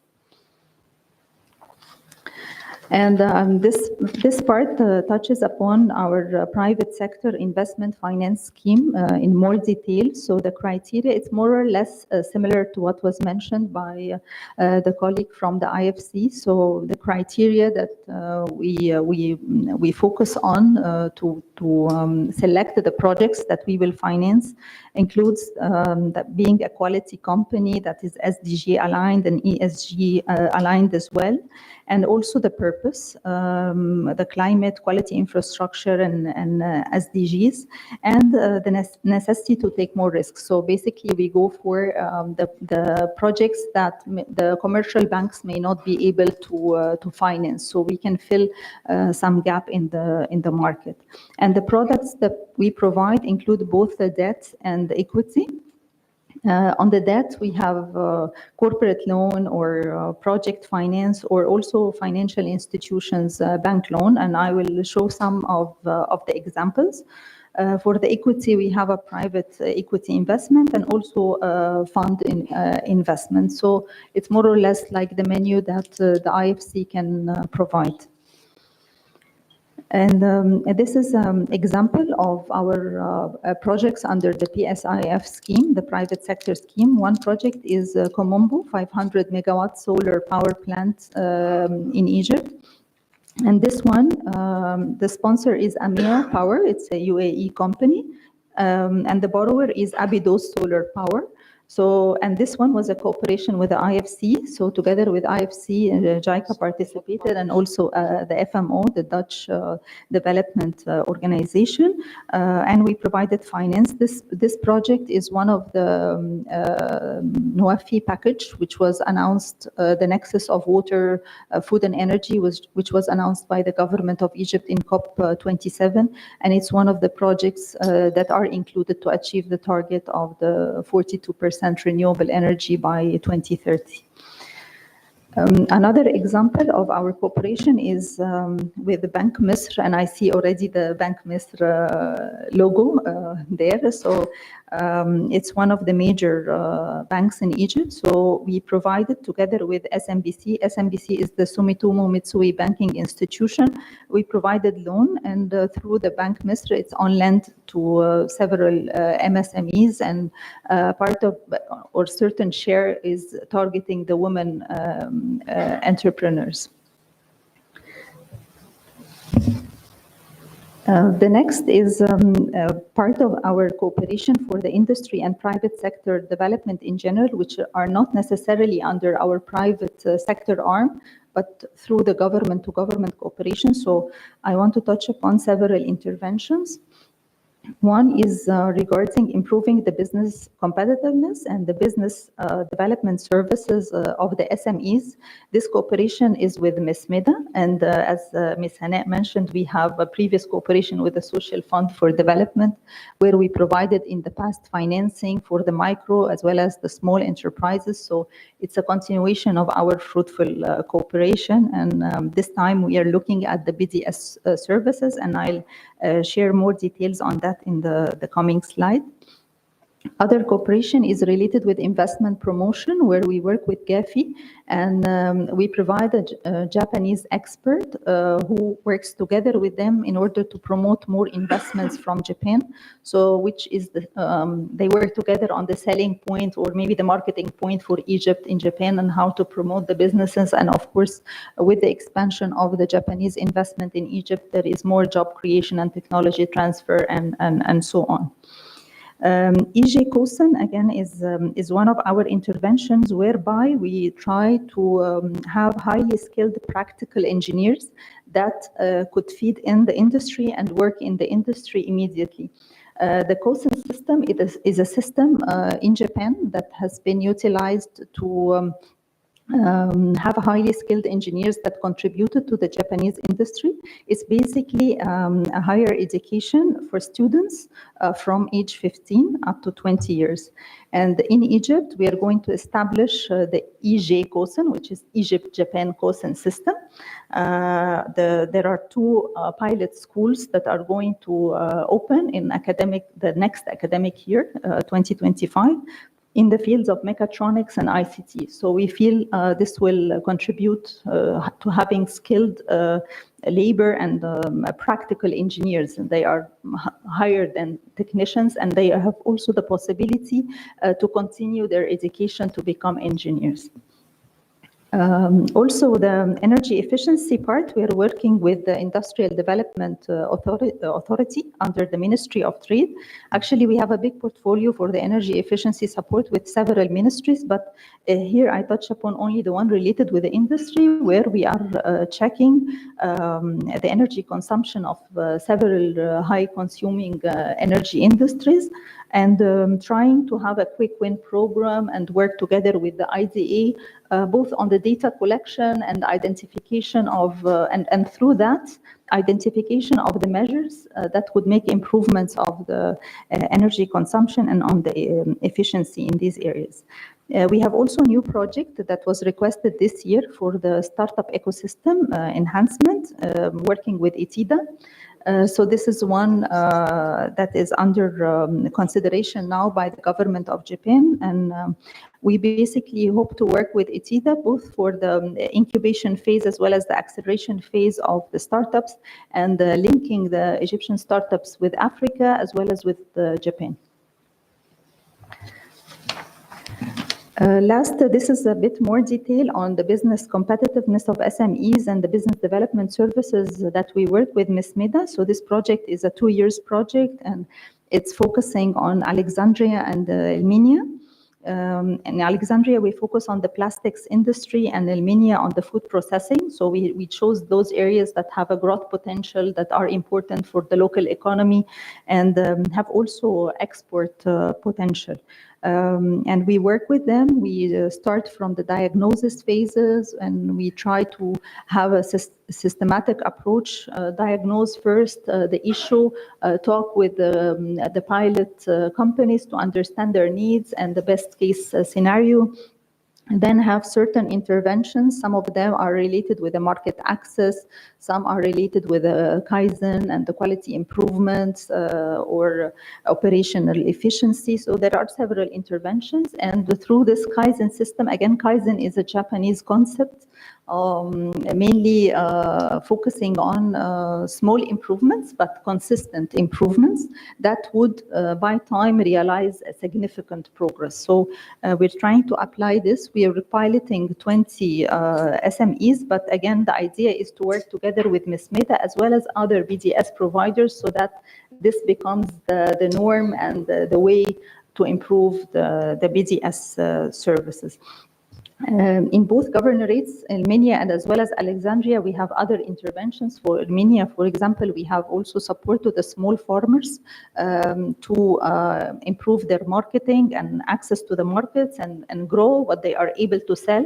And this part touches upon our private sector investment finance scheme in more detail. So the criteria, it's more or less similar to what was mentioned by the colleague from the IFC. So the criteria that we focus on to select the projects that we will finance includes that being a quality company that is SDG aligned and ESG aligned as well. And also the purpose, the climate, quality infrastructure, and SDGs, and the necessity to take more risks. So basically, we go for the projects that the commercial banks may not be able to finance. So we can fill some gap in the market. And the products that we provide include both the debt and the equity. On the debt, we have corporate loan or project finance, or also financial institutions bank loan, and I will show some of the examples. For the equity, we have a private equity investment and also fund investment. So it's more or less like the menu that the IFC can provide. And this is an example of our projects under the PSIF scheme, the private sector scheme. One project is Komombo, 500 megawatt solar power plant in Egypt. And this one, the sponsor is Amir Power, it's a UAE company, and the borrower is Abydos Solar Power. So, and this one was a cooperation with the IFC. So together with IFC, JICA participated, and also the FMO, the Dutch Development Organization, and we provided finance. This project is one of the NOAFI package, which was announced, the nexus of water, food and energy, which was announced by the government of Egypt in COP27. And it's one of the projects that are included to achieve the target of the 42% renewable energy by 2030. Another example of our cooperation is with the Bank Misr, and I see already the Bank Misr logo there. So it's one of the major banks in Egypt. So we provided together with SMBC. SMBC is the Sumitomo Mitsui Banking Institution. We provided loan, and through the Bank Misr, it's on lent to several MSMEs, and part of or certain share is targeting the women entrepreneurs. The next is part of our cooperation for the industry and private sector development in general, which are not necessarily under our private sector arm, but through the government-to-government cooperation. So I want to touch upon several interventions. One is regarding improving the business competitiveness and the business development services of the SMEs. This cooperation is with Ms. Mida, and as Ms. Hana mentioned, we have a previous cooperation with the Social Fund for Development, where we provided in the past financing for the micro as well as the small enterprises. So it's a continuation of our fruitful cooperation, and this time we are looking at the BDS services, and I'll share more details on that in the coming slide. Other cooperation is related with investment promotion, where we work with GAFI, and we provide a Japanese expert who works together with them in order to promote more investments from Japan. So which is they work together on the selling point, or maybe the marketing point for Egypt in Japan, and how to promote the businesses. And of course, with the expansion of the Japanese investment in Egypt, there is more job creation and technology transfer and so on. EJ COSEN, again, is one of our interventions whereby we try to have highly skilled practical engineers that could feed in the industry and work in the industry immediately. The COSEN system is a system in Japan that has been utilized to have highly skilled engineers that contributed to the Japanese industry. It's basically a higher education for students from age 15 up to 20 years. And in Egypt, we are going to establish the EJ COSEN, which is Egypt-Japan COSEN system. There are two pilot schools that are going to open in the next academic year, 2025. In the fields of mechatronics and ICT. So we feel this will contribute to having skilled labor and practical engineers. They are higher than technicians, and they have also the possibility to continue their education to become engineers. Also, the energy efficiency part, we are working with the Industrial Development Authority under the Ministry of Trade. Actually, we have a big portfolio for the energy efficiency support with several ministries, but here I touch upon only the one related with the industry, where we are checking the energy consumption of several high-consuming energy industries, and trying to have a quick win program and work together with the IDA, both on the data collection and identification of, and through that, identification of the measures that would make improvements of the energy consumption and on the efficiency in these areas. We have also a new project that was requested this year for the startup ecosystem enhancement, working with ETIDA. So this is one that is under consideration now by the government of Japan, and we basically hope to work with ETIDA both for the incubation phase as well as the acceleration phase of the startups, and linking the Egyptian startups with Africa as well as with Japan. Last, this is a bit more detail on the business competitiveness of SMEs and the business development services that we work with MISMEDA. So this project is a 2-year project, and it's focusing on Alexandria and Elminia. In Alexandria, we focus on the plastics industry, and Elminia on the food processing. So we chose those areas that have a growth potential, that are important for the local economy, and have also export potential. And we work with them. We start from the diagnosis phases, and we try to have a systematic approach, diagnose first the issue, talk with the pilot companies to understand their needs and the best case scenario. Then have certain interventions. Some of them are related with the market access, some are related with the Kaizen and the quality improvements or operational efficiency. So there are several interventions, and through this Kaizen system, again, Kaizen is a Japanese concept, mainly focusing on small improvements, but consistent improvements that would, by time, realize a significant progress. So we're trying to apply this. We are piloting 20 SMEs, but again, the idea is to work together with MISMEDA as well as other BDS providers, so that this becomes the norm and the way to improve the BDS services. In both governorates, Elminia and as well as Alexandria, we have other interventions. For Elminia, for example, we have also support to the small farmers to improve their marketing and access to the markets and grow what they are able to sell.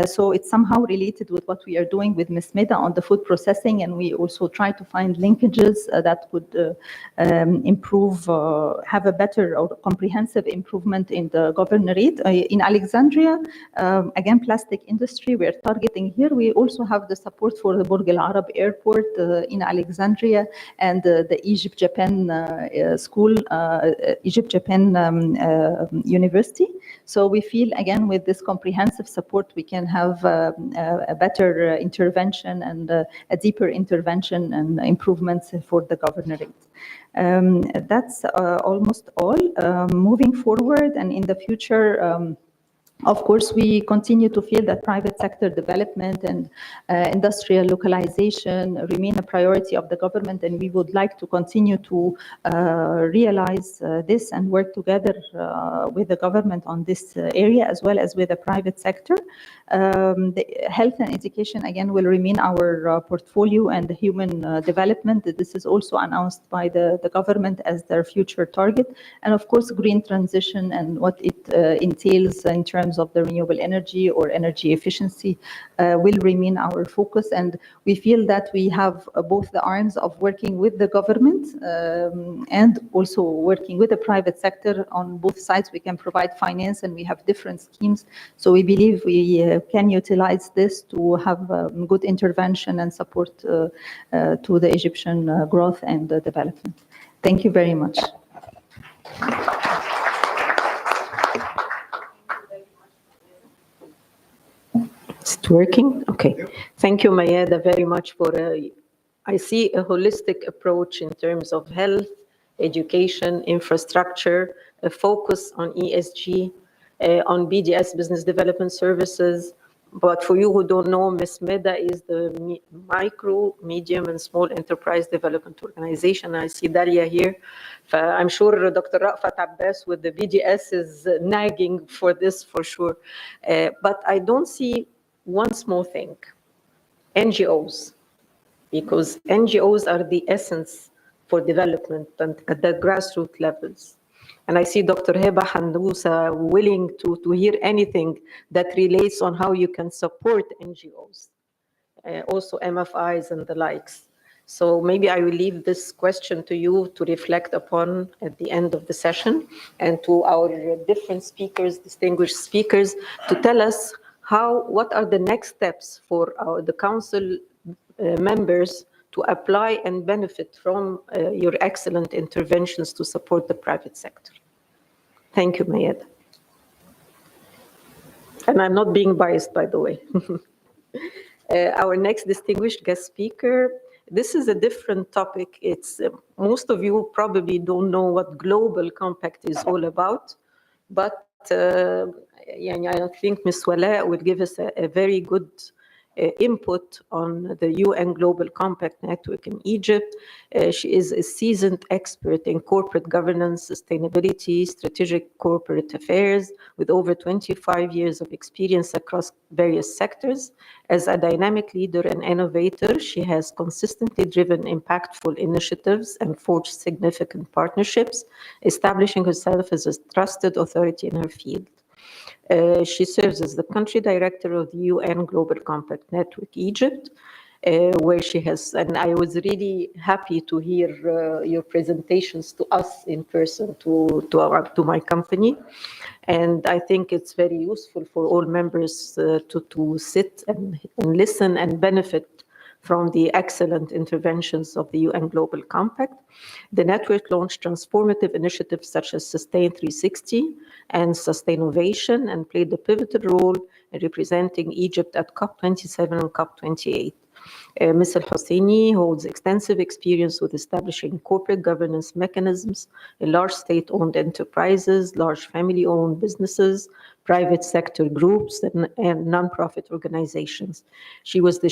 So it's somehow related with what we are doing with MISMEDA on the food processing, and we also try to find linkages that could improve, have a better or comprehensive improvement in the governorate. In Alexandria, again, plastic industry, we are targeting here. We also have the support for the Burj Al Arab Airport in Alexandria, and the Egypt-Japan school, Egypt-Japan University. So we feel, again, with this comprehensive support, we can have a better intervention and a deeper intervention and improvements for the governorate. That's almost all. Moving forward and in the future, of course, we continue to feel that private sector development and industrial localization remain a priority of the government, and we would like to continue to realize this and work together with the government on this area, as well as with the private sector. The health and education, again, will remain our portfolio, and the human development. This is also announced by the government as their future target. And of course, green transition and what it entails in terms of the renewable energy or energy efficiency will remain our focus. And we feel that we have both the arms of working with the government and also working with the private sector. On both sides, we can provide finance, and we have different schemes. So we believe we can utilize this to have good intervention and support to the Egyptian growth and development. Thank you very much. Is it working? Okay. Thank you, Mayada, very much for I see a holistic approach in terms of health, education, infrastructure, a focus on ESG, on BDS, Business Development Services. But for you who don't know, Ms. Meda is the Micro, Medium, and Small Enterprise Development Organization. I see Dalia here. I'm sure Dr. Rafat Abbas with the BDS is nagging for this for sure. But I don't see one small thing, NGOs, because NGOs are the essence for development and at the grassroots levels. And I see Dr. Heba Handousa willing to hear anything that relates on how you can support NGOs, also MFIs and the likes. So maybe I will leave this question to you to reflect upon at the end of the session, and to our different speakers, distinguished speakers, to tell us what are the next steps for the council members to apply and benefit from your excellent interventions to support the private sector. Thank you, Mayed. And I'm not being biased, by the way. Our next distinguished guest speaker, this is a different topic. It's most of you probably don't know what Global Compact is all about, but I think Ms. Wala will give us a very good input on the UN Global Compact Network in Egypt. She is a seasoned expert in corporate governance, sustainability, strategic corporate affairs, with over 25 years of experience across various sectors. As a dynamic leader and innovator, she has consistently driven impactful initiatives and forged significant partnerships, establishing herself as a trusted authority in her field. She serves as the country director of the UN Global Compact Network Egypt, where she has, and I was really happy to hear your presentations to us in person, to my company. And I think it's very useful for all members to sit and listen and benefit from the excellent interventions of the UN Global Compact. The network launched transformative initiatives such as Sustain 360 and Sustain-Ovation, and played a pivotal role in representing Egypt at COP27 and COP28. Ms. Al-Husseini holds extensive experience with establishing corporate governance mechanisms in large state-owned enterprises, large family-owned businesses, private sector groups, and nonprofit organizations. She was the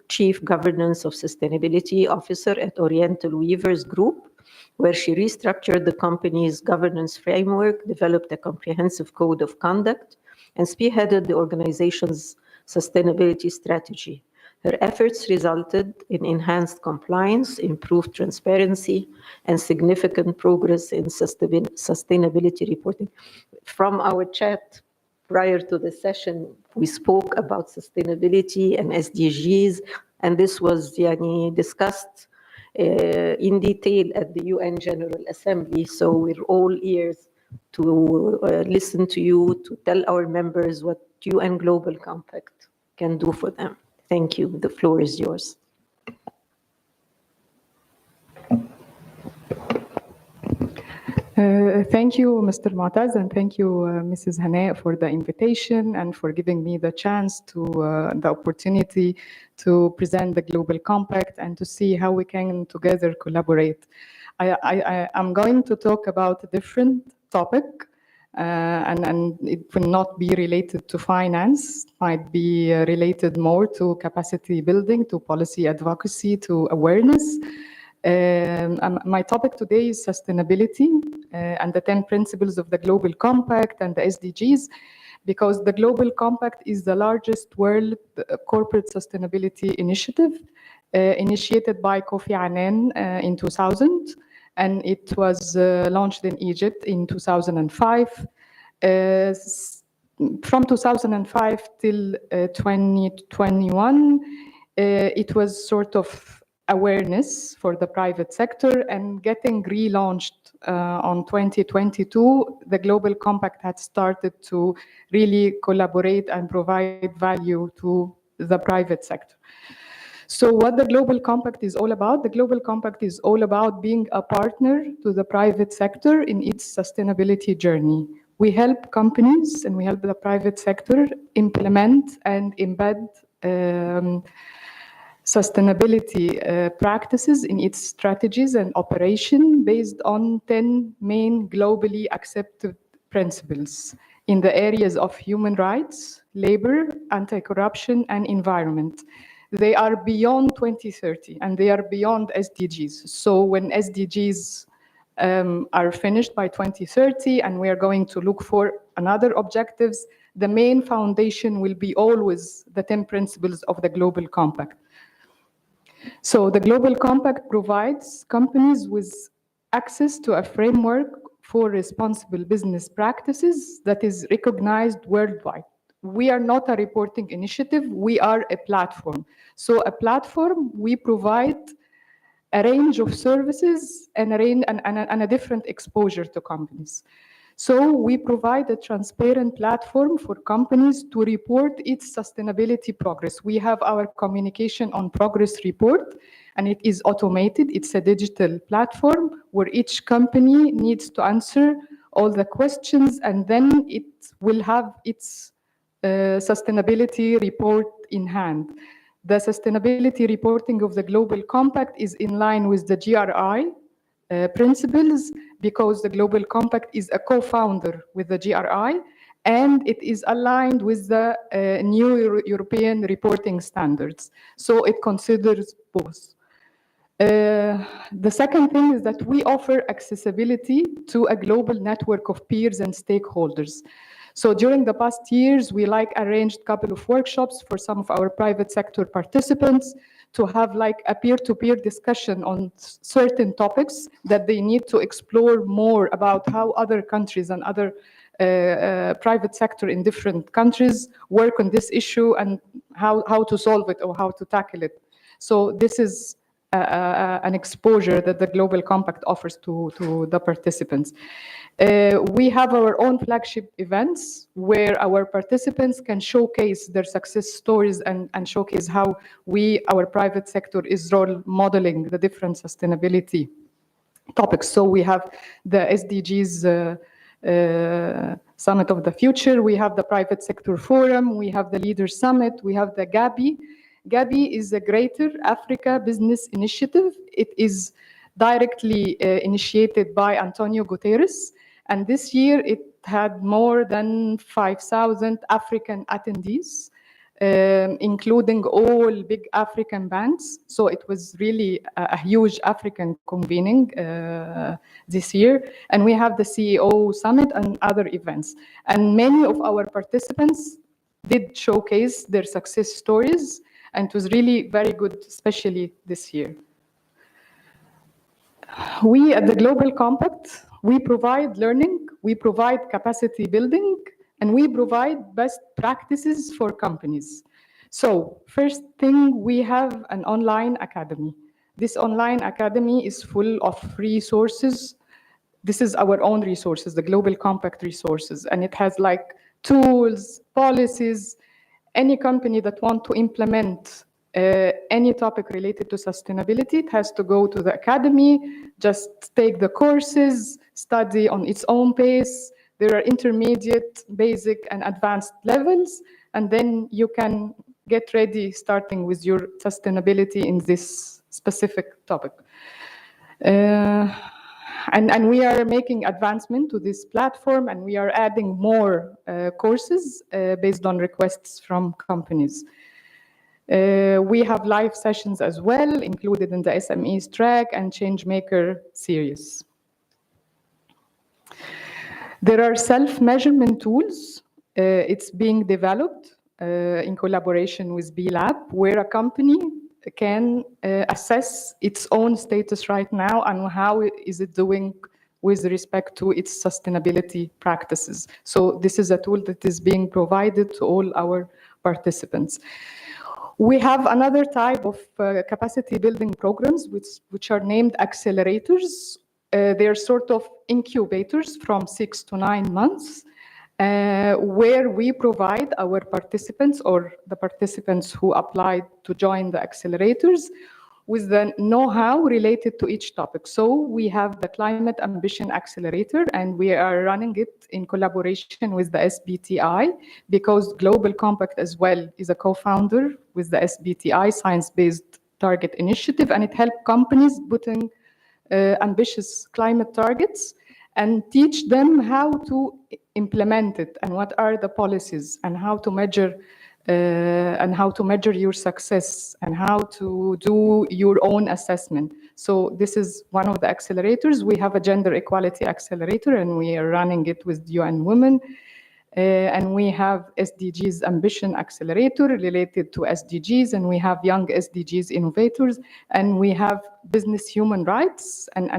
Chief Governance of Sustainability Officer at Oriental Weavers Group, where she restructured the company's governance framework, developed a comprehensive code of conduct, and spearheaded the organization's sustainability strategy. Her efforts resulted in enhanced compliance, improved transparency, and significant progress in sustainability reporting. From our chat prior to the session, we spoke about sustainability and SDGs, and this was discussed in detail at the UN General Assembly. So we're all ears to listen to you, to tell our members what UN Global Compact can do for them. Thank you. The floor is yours. Thank you, Mr. Mu'taz, and thank you, Mrs. Hannah, for the invitation and for giving me the chance to the opportunity to present the Global Compact and to see how we can together collaborate. I'm going to talk about a different topic, and it will not be related to finance, might be related more to capacity building, to policy advocacy, to awareness. My topic today is sustainability and the 10 principles of the Global Compact and the SDGs. because the Global Compact is the largest world corporate sustainability initiative initiated by Kofi Annan in 2000, and it was launched in Egypt in 2005. From 2005 till 2021, it was sort of awareness for the private sector, and getting relaunched on 2022, the Global Compact had started to really collaborate and provide value to the private sector. So what the Global Compact is all about? The Global Compact is all about being a partner to the private sector in its sustainability journey. We help companies and we help the private sector implement and embed sustainability practices in its strategies and operation based on 10 main globally accepted principles in the areas of human rights, labor, anti-corruption, and environment. They are beyond 2030 and they are beyond SDGs. So when SDGs are finished by 2030 and we are going to look for another objectives, the main foundation will be always the 10 principles of the Global Compact. So the Global Compact provides companies with access to a framework for responsible business practices that is recognized worldwide. We are not a reporting initiative, we are a platform. So a platform, we provide a range of services and a different exposure to companies. So we provide a transparent platform for companies to report its sustainability progress. We have our communication on progress report, and it is automated. It's a digital platform where each company needs to answer all the questions, and then it will have its sustainability report in hand. The sustainability reporting of the Global Compact is in line with the GRI principles, because the Global Compact is a co-founder with the GRI, and it is aligned with the new European reporting standards. So it considers both. The second thing is that we offer accessibility to a global network of peers and stakeholders. So during the past years, we arranged a couple of workshops for some of our private sector participants to have a peer-to-peer discussion on certain topics that they need to explore more about how other countries and other private sector in different countries work on this issue and how to solve it or how to tackle it. So this is an exposure that the Global Compact offers to the participants. We have our own flagship events where our participants can showcase their success stories and showcase how our private sector is role modeling the different sustainability topics. So we have the SDGs Summit of the Future, we have the Private Sector Forum, we have the Leaders Summit, we have the GABI. GABI is a Greater Africa Business Initiative. It is directly initiated by Antonio Guterres. And this year it had more than 5,000 African attendees, including all big African banks. So it was really a huge African convening this year. And we have the CEO Summit and other events. And many of our participants did showcase their success stories, and it was really very good, especially this year. We at the Global Compact, we provide learning, we provide capacity building, and we provide best practices for companies. So first thing, we have an online academy. This online academy is full of resources. This is our own resources, the Global Compact resources, and it has tools, policies. Any company that wants to implement any topic related to sustainability, it has to go to the academy, just take the courses, study on its own pace. There are intermediate, basic, and advanced levels, and then you can get ready starting with your sustainability in this specific topic. And we are making advancement to this platform, and we are adding more courses based on requests from companies. We have live sessions as well, included in the SMEs track and Changemaker series. There are self-measurement tools It's being developed in collaboration with B Lab, where a company can assess its own status right now and how is it doing with respect to its sustainability practices. So this is a tool that is being provided to all our participants. We have another type of capacity building programs which are named accelerators. They're sort of incubators from 6 to 9 months, where we provide our participants or the participants who applied to join the accelerators with the know-how related to each topic. So we have the Climate Ambition Accelerator, and we are running it in collaboration with the SBTI, because Global Compact as well is a co-founder with the SBTI, Science-Based Target Initiative, and it helps companies putting ambitious climate targets and teach them how to implement it and what are the policies and how to measure your success and how to do your own assessment. So this is one of the accelerators. We have a gender equality accelerator, and we are running it with UN Women. And we have SDGs Ambition Accelerator related to SDGs, and we have Young SDGs Innovators, and we have Business Human Rights, and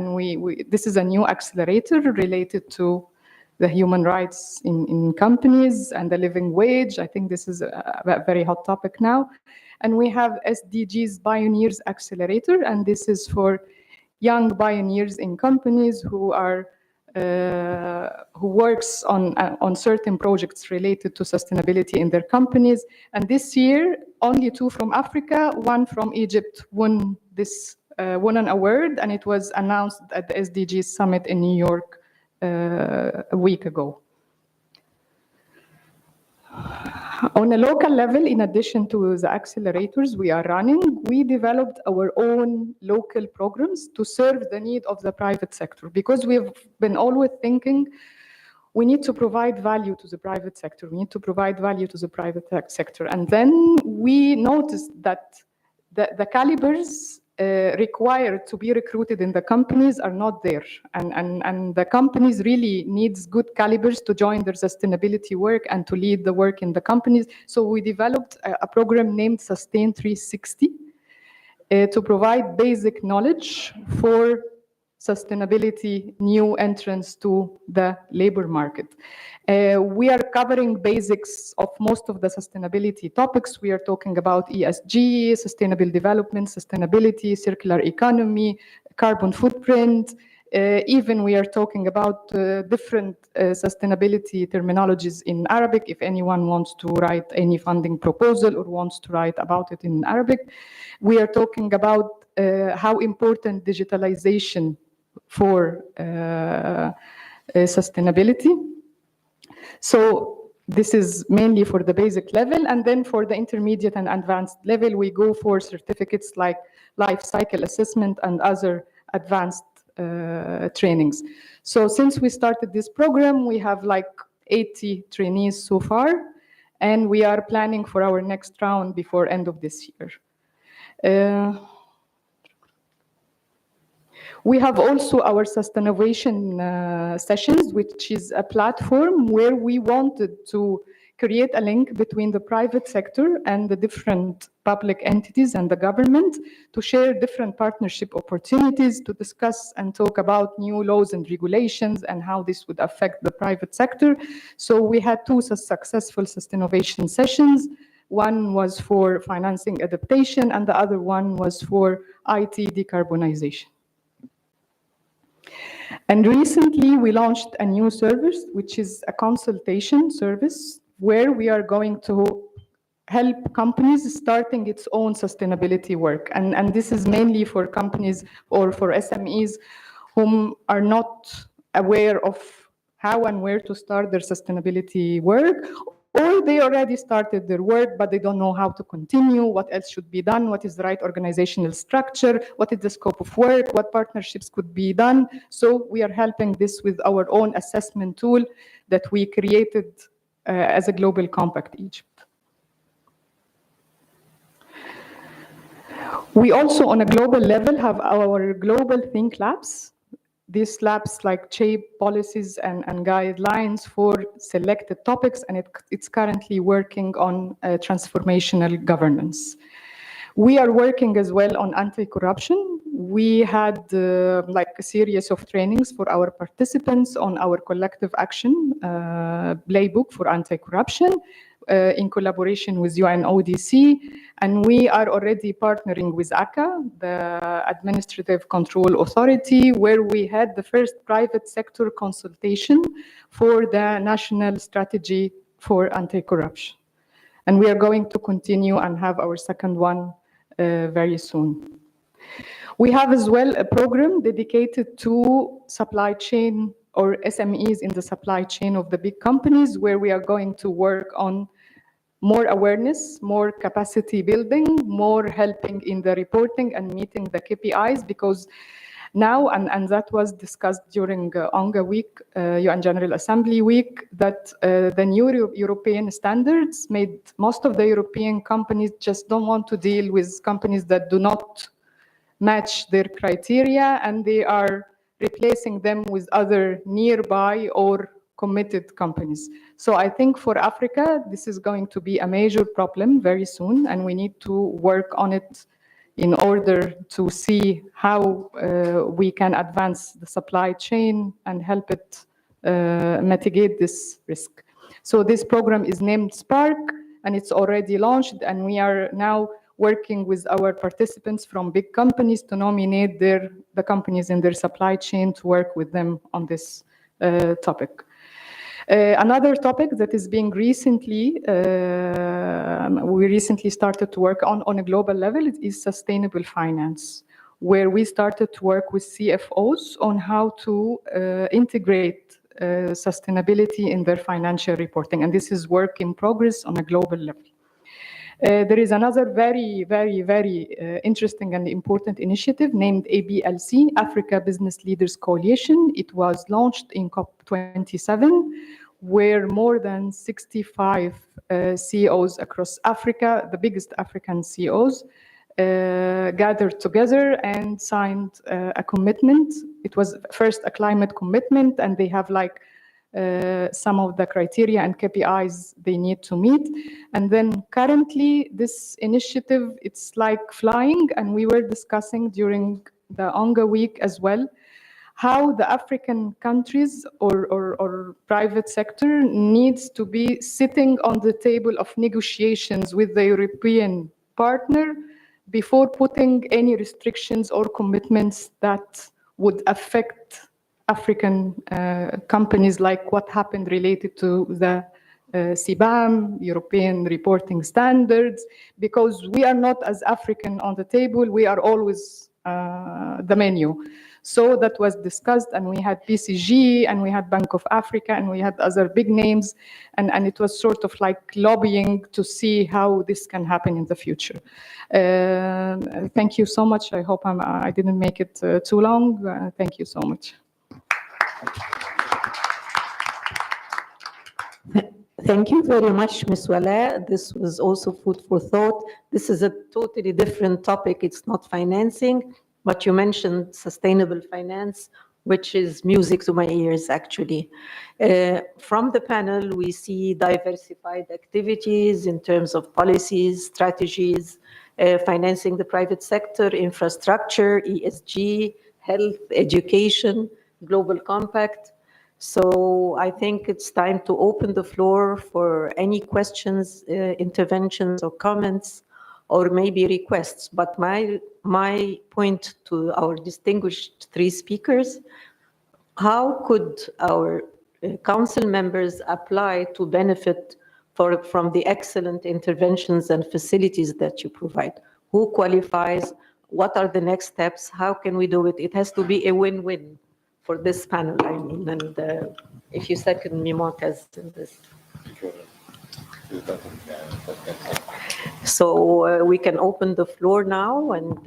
this is a new accelerator related to the human rights in companies and the living wage. I think this is a very hot topic now. And we have SDGs Pioneers Accelerator, and this is for young pioneers in companies who works on certain projects related to sustainability in their companies. And this year, only 2 from Africa, 1 from Egypt won an award, and it was announced at the SDGs Summit in New York a week ago. On a local level, in addition to the accelerators we are running, we developed our own local programs to serve the need of the private sector, because we've been always thinking we need to provide value to the private sector. We need to provide value to the private sector. And then we noticed that the calibers required to be recruited in the companies are not there, and the companies really needs good calibers to join their sustainability work and to lead the work in the companies. So we developed a program named Sustain 360 to provide basic knowledge for sustainability new entrants to the labor market. We are covering basics of most of the sustainability topics. We are talking about ESG, sustainable development, sustainability, circular economy, carbon footprint. Even we are talking about different sustainability terminologies in Arabic, if anyone wants to write any funding proposal or wants to write about it in Arabic. We are talking about how important digitalization for sustainability. So this is mainly for the basic level, and then for the intermediate and advanced level, we go for certificates like life cycle assessment and other advanced trainings. So since we started this program, we have like 80 trainees so far, and we are planning for our next round before end of this year. We have also our Sustainnovation sessions, which is a platform where we wanted to create a link between the private sector and the different public entities and the government to share different partnership opportunities, to discuss and talk about new laws and regulations and how this would affect the private sector. So we had 2 successful Sustainnovation sessions. One was for financing adaptation, and the other one was for IT decarbonization. And recently, we launched a new service, which is a consultation service, where we are going to help companies starting its own sustainability work. And this is mainly for companies or for SMEs whom are not aware of how and where to start their sustainability work, or they already started their work, but they don't know how to continue, what else should be done, what is the right organizational structure, what is the scope of work, what partnerships could be done. So we are helping this with our own assessment tool that we created as a Global Compact Egypt. We also, on a global level, have our global Think Labs. these labs shape policies and guidelines for selected topics, and it's currently working on transformational governance. We are working as well on anti-corruption. We had a series of trainings for our participants on our collective action playbook for anti-corruption in collaboration with UNODC. And we are already partnering with ACA, the Administrative Control Authority, where we had the first private sector consultation for the national strategy for anti-corruption. And we are going to continue and have our second one very soon. We have as well a program dedicated to supply chain or SMEs in the supply chain of the big companies, where we are going to work on more awareness, more capacity building, more helping in the reporting and meeting the KPIs, because now, and that was discussed during UNGA week, UN General Assembly week, that the new European standards made most of the European companies just don't want to deal with companies that do not match their criteria, and they are replacing them with other nearby or committed companies. So I think for Africa, this is going to be a major problem very soon, and we need to work on it in order to see how we can advance the supply chain and help it mitigate this risk. So this program is named Spark, and it's already launched, and we are now working with our participants from big companies to nominate the companies in their supply chain to work with them on this topic. Another topic that is being recently, we recently started to work on a global level is sustainable finance, where we started to work with CFOs on how to integrate sustainability in their financial reporting. And this is work in progress on a global level. There is another very, very, very interesting and important initiative named ABLC, Africa Business Leaders Coalition. It was launched in COP27, where more than 65 CEOs across Africa, the biggest African CEOs, gathered together and signed a commitment. It was first a climate commitment, and they have some of the criteria and KPIs they need to meet. And then currently this initiative, it's like flying, and we were discussing during the UNGA week as well, how the African countries or private sector needs to be sitting on the table of negotiations with the European partner before putting any restrictions or commitments that would affect African companies, like what happened related to the CBAM, European reporting standards, because we are not as African on the table, we are always the menu. So that was discussed, and we had BCG, and we had Bank of Africa, and we had other big names, and it was sort of like lobbying to see how this can happen in the future. Thank you so much. I hope I didn't make it too long. Thank you so much. Thank you very much, Ms. Wala. This was also food for thought. This is a totally different topic. It's not financing, but you mentioned sustainable finance, which is music to my ears, actually. From the panel, we see diversified activities in terms of policies, strategies, financing the private sector, infrastructure, ESG, health, education, global compact. So I think it's time to open the floor for any questions, interventions, or comments, or maybe requests. But my point to our distinguished three speakers, how could our council members apply to benefit from the excellent interventions and facilities that you provide? Who qualifies? What are the next steps? How can we do it? It has to be a win-win for this panel, I mean, and if you second me, Mu'taz, in this. So we can open the floor now, and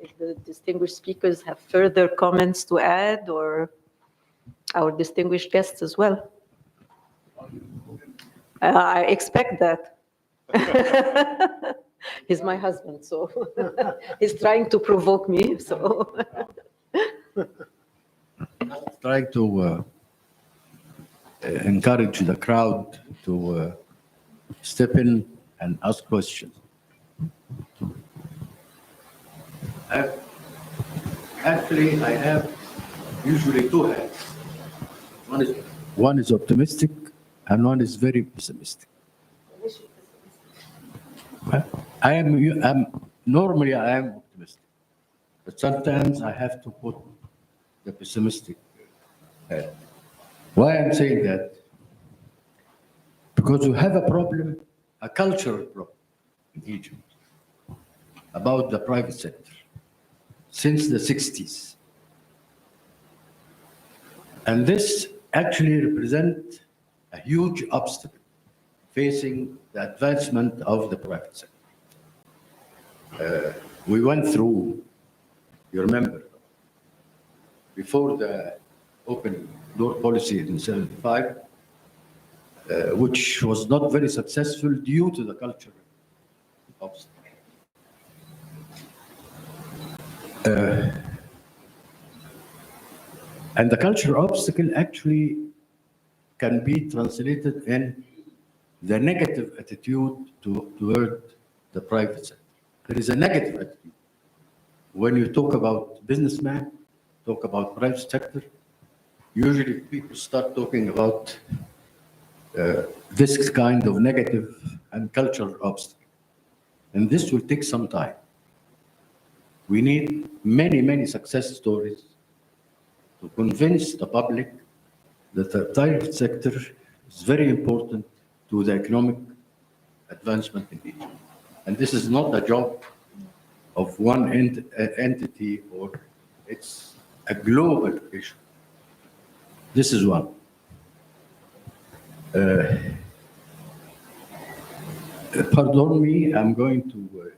if the distinguished speakers have further comments to add, or our distinguished guests as well. I expect that. He's my husband, so he's trying to provoke me, so. trying to encourage the crowd to step in and ask questions. Actually, I have usually two hats. One is optimistic and one is very pessimistic. Normally I am optimistic, but sometimes I have to put the pessimistic hat. Why I'm saying that? Because you have a problem, a cultural problem in Egypt about the private sector since the 60s. And this actually represents a huge obstacle facing the advancement of the private sector. We went through, you remember, before the open door policy in 75, which was not very successful due to the cultural obstacle. And the cultural obstacle actually can be translated in the negative attitude toward the private sector. There is a negative attitude. When you talk about businessmen, talk about private sector, usually people start talking about this kind of negative and cultural obstacle. And this will take some time. We need many, many success stories to convince the public that the private sector is very important to the economic advancement in Egypt. And this is not a job of one entity, or it's a global issue. This is one. Pardon me, I'm going to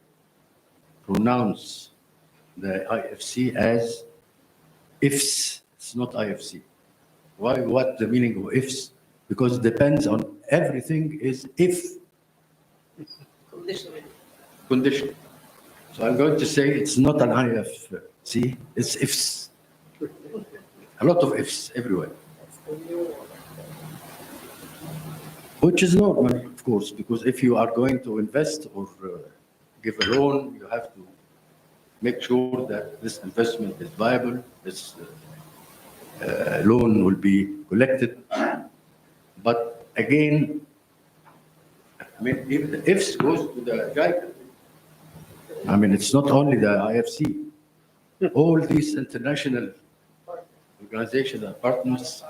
pronounce the IFC as IFS. It's not IFC. Why? What the meaning of IFS? Because it depends on everything is if. Condition. So I'm going to say it's not an IFC, it's IFS. A lot of ifs everywhere. Which is normal, of course, because if you are going to invest or give a loan, you have to make sure that this investment is viable, this loan will be collected. But again, I mean, if the ifs goes to the JICA, I mean, it's not only the IFC. All these international organizations and partners,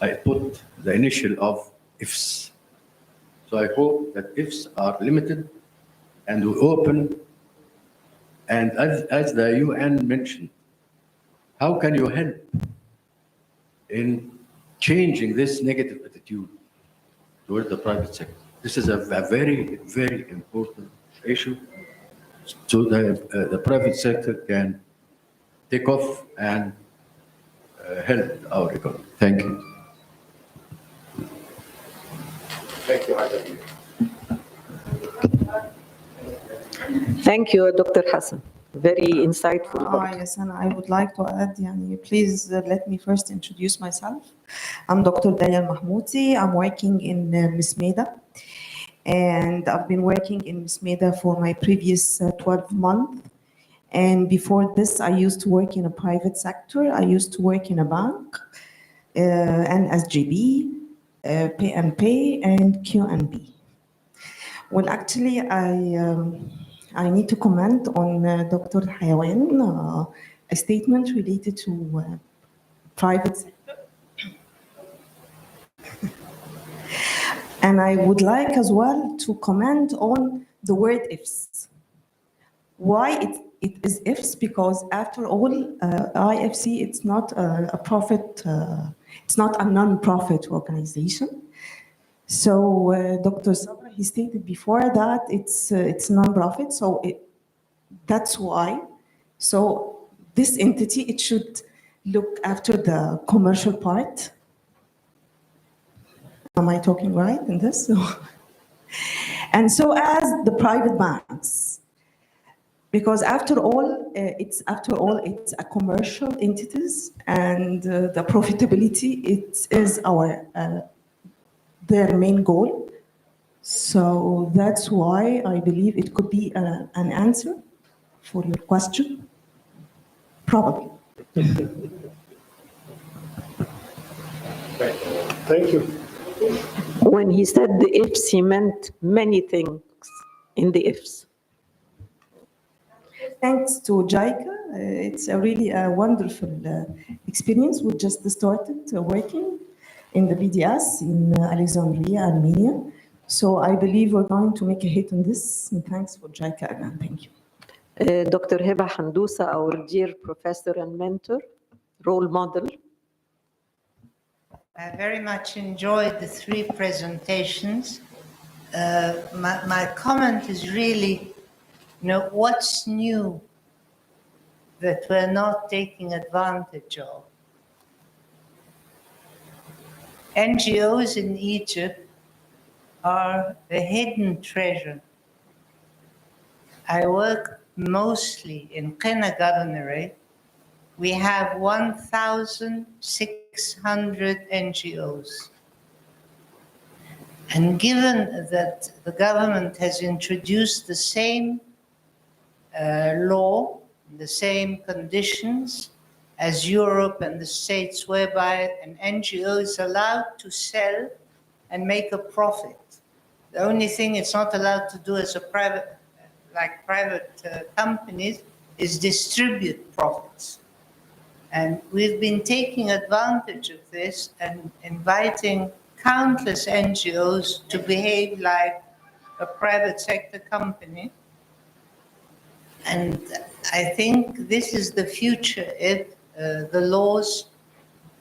I put the initial of ifs. So I hope that ifs are limited and we open. And as the UN mentioned, how can you help in changing this negative attitude toward the private sector? This is a very, very important issue, so that the private sector can take off and help our economy. Thank you. Thank you, Adam. Thank you, Dr. Hassan. Very insightful. Yes, and I would like to add, please let me first introduce myself. I'm Dr. Dalia Mahmouti. I'm working in Mismeda, and I've been working in Mismeda for my previous 12 months. And before this, I used to work in a private sector. I used to work in a bank, and SGB, Pay and Pay, and QNB. Well, actually, I need to comment on Dr. Hayawan, a statement related to private sector. And I would like as well to comment on the word ifs. Why it is ifs? Because after all, IFC, it's not a profit, it's not a non-profit organization. So Dr. Sabra, he stated before that it's non-profit, so that's why. So this entity, it should look after the commercial part. Am I talking right in this? And so as the private banks, because after all, it's a commercial entities, and the profitability it is their main goal. So that's why I believe it could be an answer for your question, probably. Thank you. When he said the ifs, he meant many things in the ifs. Thanks to JICA, it's really a wonderful experience. We just started working in the BDS in Alexandria, Armenia. So I believe we're going to make a hit on this. And thanks for JICA again. Thank you. Dr. Heba Handousa, our dear professor and mentor, role model. I very much enjoyed the three presentations. My comment is really, what's new that we're not taking advantage of? NGOs in Egypt are a hidden treasure. I work mostly in Qena Governorate. We have 1,600 NGOs. And given that the government has introduced the same law, the same conditions as Europe and the States, whereby an NGO is allowed to sell and make a profit. The only thing it's not allowed to do as a private companies is distribute profits. And we've been taking advantage of this and inviting countless NGOs to behave like a private sector company. And I think this is the future if the laws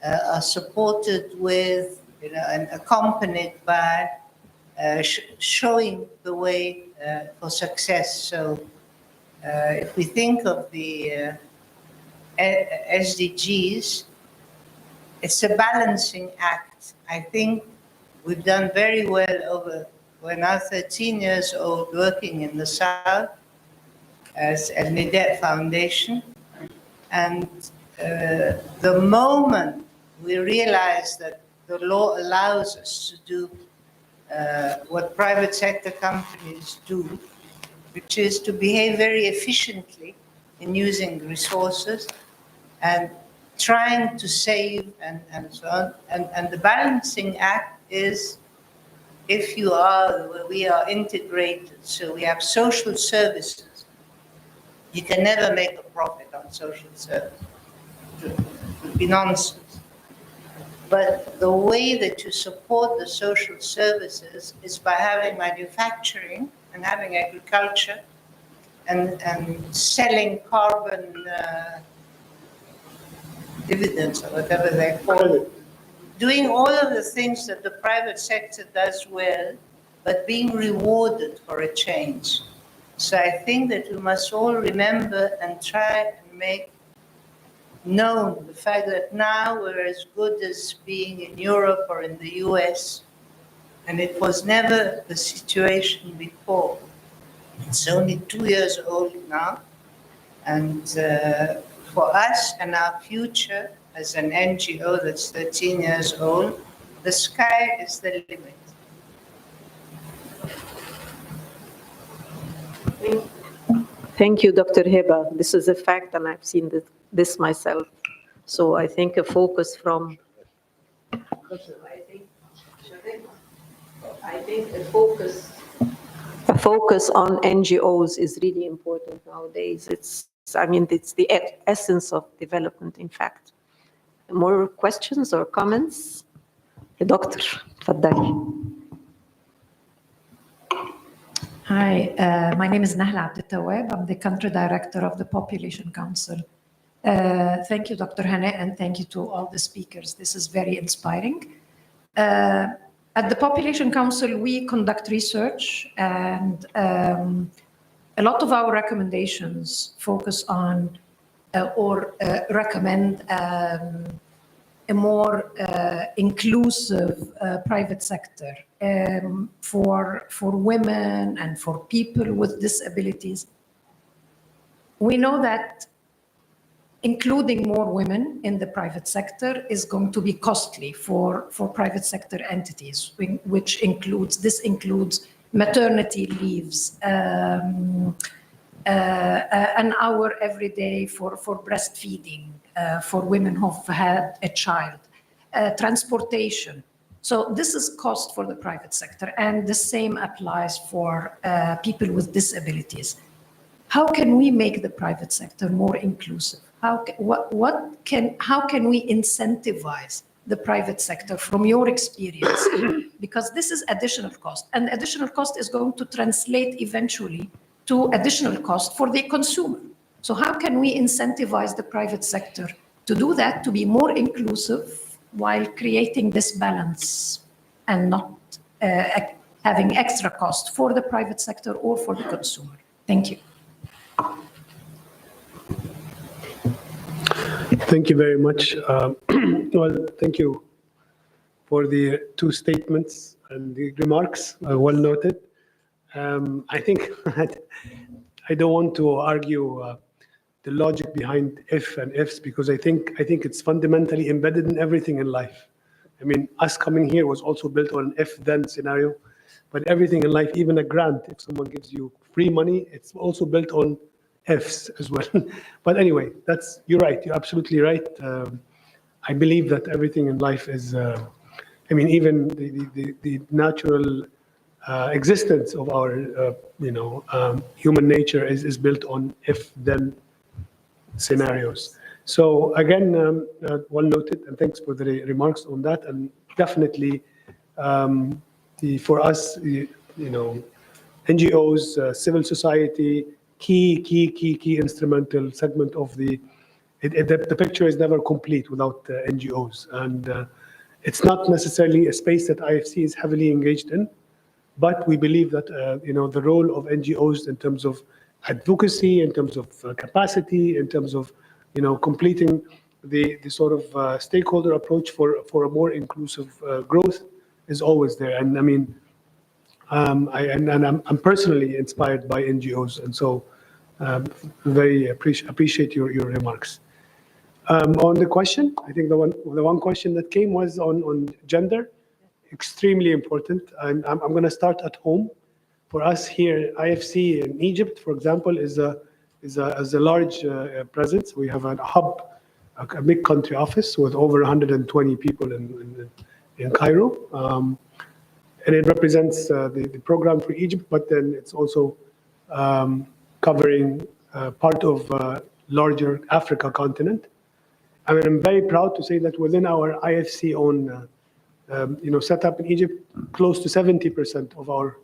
are supported with, and accompanied by showing the way for success. So if we think of the SDGs, it's a balancing act. I think we've done very well we're now 13 years old working in the South as a NIDET Foundation. And the moment we realize that the law allows us to do what private sector companies do, which is to behave very efficiently in using resources and trying to save and so on. And the balancing act is if we are integrated, so we have social services. You can never make a profit on social services. It would be nonsense. But the way that you support the social services is by having manufacturing and having agriculture and selling carbon dividends or whatever they call it. Doing all of the things that the private sector does well, but being rewarded for a change. So I think that we must all remember and try and make known the fact that now we're as good as being in Europe or in the US, and it was never the situation before. It's only 2 years old now, and for us and our future as an NGO that's 13 years old, the sky is the limit. Thank you, Dr. Heba. This is a fact, and I've seen this myself. So I think a focus from... I think a focus on NGOs is really important nowadays. It's the essence of development, in fact. More questions or comments? The doctor, تفضلي. Hi, my name is Nahla Abdeltawab. I'm the country director of the Population Council. Thank you, Dr. Hannah, and thank you to all the speakers. This is very inspiring. At the Population Council, we conduct research, and a lot of our recommendations focus on or recommend a more inclusive private sector for women and for people with disabilities. we know that including more women in the private sector is going to be costly for private sector entities, which includes maternity leaves, an hour every day for breastfeeding for women who've had a child, transportation. So this is cost for the private sector, and the same applies for people with disabilities. How can we make the private sector more inclusive? How can we incentivize the private sector from your experience? Because this is additional cost, and additional cost is going to translate eventually to additional cost for the consumer. So how can we incentivize the private sector to do that, to be more inclusive while creating this balance and not having extra cost for the private sector or for the consumer? Thank you. Thank you very much. Well, thank you for the two statements and the remarks, well noted. I think I don't want to argue the logic behind if and ifs, because I think it's fundamentally embedded in everything in life. I mean, us coming here was also built on an if-then scenario, but everything in life, even a grant, if someone gives you free money, it's also built on ifs as well. But anyway, you're right. You're absolutely right. I believe that everything in life is, I mean, even the natural existence of our, human nature is built on if-then scenarios. So again, well noted, and thanks for the remarks on that. And definitely, for us, NGOs, civil society, key instrumental segment of the picture is never complete without NGOs. And it's not necessarily a space that IFC is heavily engaged in, but we believe that the role of NGOs in terms of advocacy, in terms of capacity, in terms of completing the sort of stakeholder approach for a more inclusive growth is always there. And I mean, I'm personally inspired by NGOs, and so very appreciate your remarks. On the question, I think the one question that came was on gender, extremely important. I'm going to start at home. For us here, IFC in Egypt, for example, is a large presence. We have a hub, a big country office with over 120 people in Cairo. And it represents the program for Egypt, but then it's also covering part of larger Africa continent. I mean, I'm very proud to say that within our IFC own setup in Egypt, close to 70% of our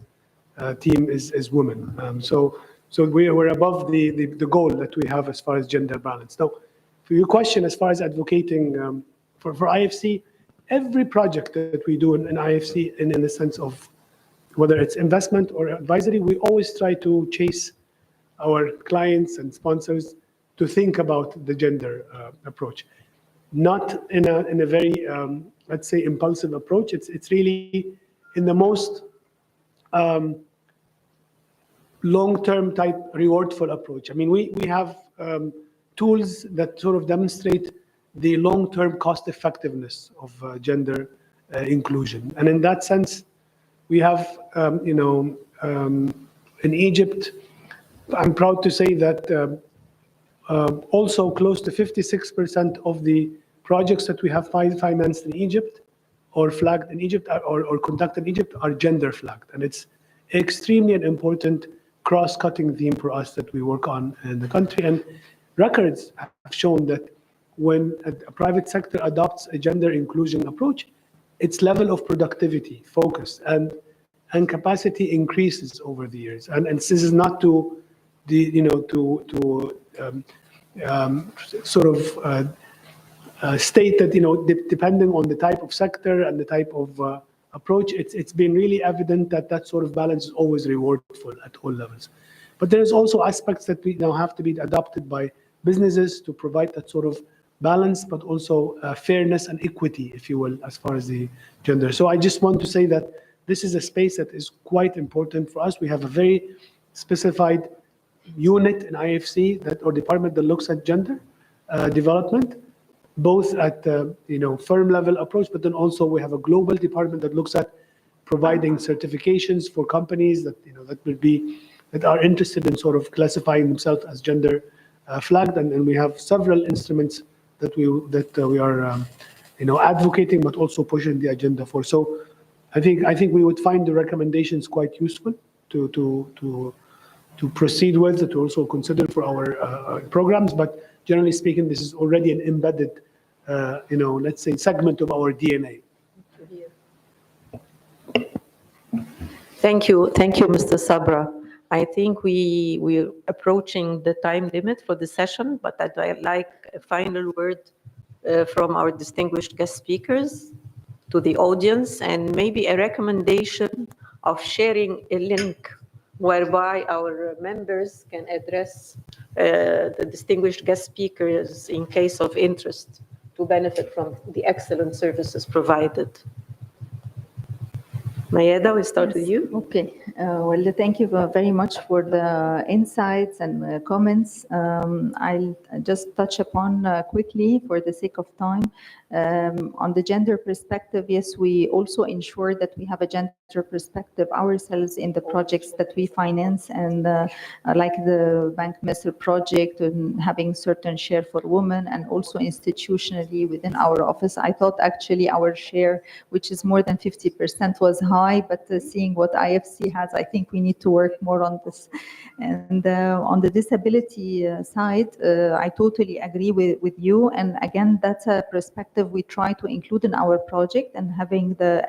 team is women. So we're above the goal that we have as far as gender balance. Now, for your question, as far as advocating for IFC, every project that we do in IFC, in the sense of whether it's investment or advisory, we always try to chase our clients and sponsors to think about the gender approach, not in a very let's say impulsive approach. It's really in the most long-term type rewardful approach. I mean, we have tools that sort of demonstrate the long-term cost effectiveness of gender inclusion. And in that sense, we have, in Egypt, I'm proud to say that also close to 56% of the projects that we have financed in Egypt or flagged in Egypt or conducted in Egypt are gender flagged. And it's extremely an important cross-cutting theme for us that we work on in the country. And records have shown that when a private sector adopts a gender inclusion approach, its level of productivity, focus, and capacity increases over the years. And this is not to state that depending on the type of sector and the type of approach, it's been really evident that sort of balance is always rewardful at all levels. But there is also aspects that we now have to be adopted by businesses to provide that sort of balance, but also fairness and equity, if you will, as far as the gender. So I just want to say that this is a space that is quite important for us. We have a very specified unit in IFC or department that looks at gender development, both at firm level approach, but then also we have a global department that looks at providing certifications for companies that that are interested in sort of classifying themselves as gender flagged, and we have several instruments that we are advocating, but also pushing the agenda for. So I think we would find the recommendations quite useful to proceed with, to also consider for our programs. But generally speaking, this is already an embedded, let's say, segment of our DNA. Thank you, Mr. Sabra. I think we're approaching the time limit for the session, but I'd like a final word from our distinguished guest speakers to the audience, and maybe a recommendation of sharing a link whereby our members can address the distinguished guest speakers in case of interest to benefit from the excellent services provided. Mayeda, we'll start with you. Okay. Well, thank you very much for the insights and comments. I'll just touch upon quickly for the sake of time. On the gender perspective, yes, we also ensure that we have a gender perspective ourselves in the projects that we finance, and like the Bank Minister project, and having certain share for women, and also institutionally within our office. I thought actually our share, which is more than 50%, was high, but seeing what IFC has, I think we need to work more on this. And on the disability side, I totally agree with you. And again, that's a perspective we try to include in our project, and having the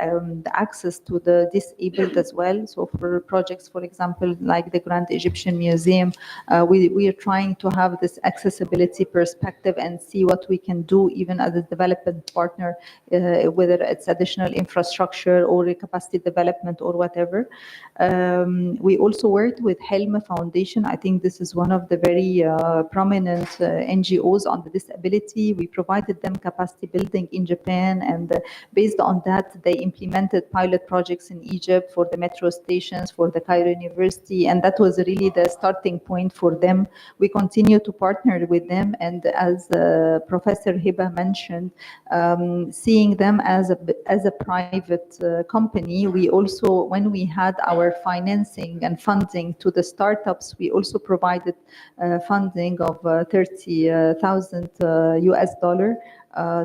access to the disabled as well. So for projects, for example, like the Grand Egyptian Museum, we are trying to have this accessibility perspective and see what we can do even as a development partner, whether it's additional infrastructure or capacity development or whatever. We also worked with Helm Foundation. I think this is one of the very prominent NGOs on the disability. We provided them capacity building in Japan, and based on that, they implemented pilot projects in Egypt for the metro stations, for the Cairo University, and that was really the starting point for them. We continue to partner with them, and as Professor Hiba mentioned, seeing them as a private company, we also, when we had our financing and funding to the startups, we also provided funding of $30,000 US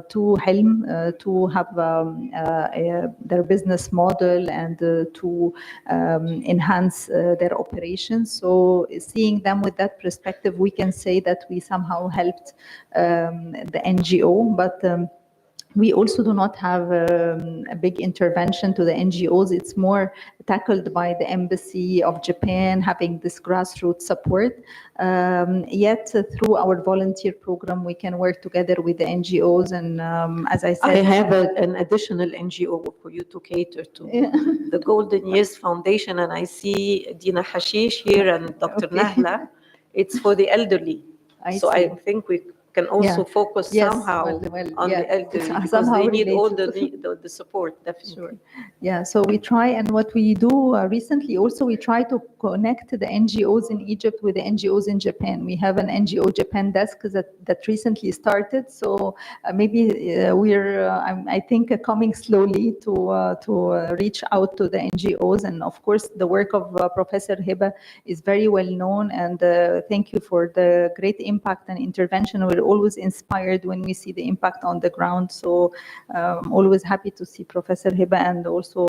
to Helm to have their business model and to enhance their operations. So seeing them with that perspective, we can say that we somehow helped the NGO, but we also do not have a big intervention to the NGOs. It's more tackled by the Embassy of Japan, having this grassroots support. Yet through our volunteer program, we can work together with the NGOs. And as I said, I have an additional NGO for you to cater to, the Golden Years Foundation, and I see Dina Hashish here and Dr. Nahla. It's for the elderly. I think we can also focus somehow on the elderly, because they need all the support, definitely. Sure. Yeah, so we try, and what we do recently also, we try to connect the NGOs in Egypt with the NGOs in Japan. We have an NGO Japan desk that recently started, so maybe we're, I think, coming slowly to reach out to the NGOs. And of course, the work of Professor Hiba is very well known, and thank you for the great impact and intervention. We're always inspired when we see the impact on the ground. So always happy to see Professor Hiba and also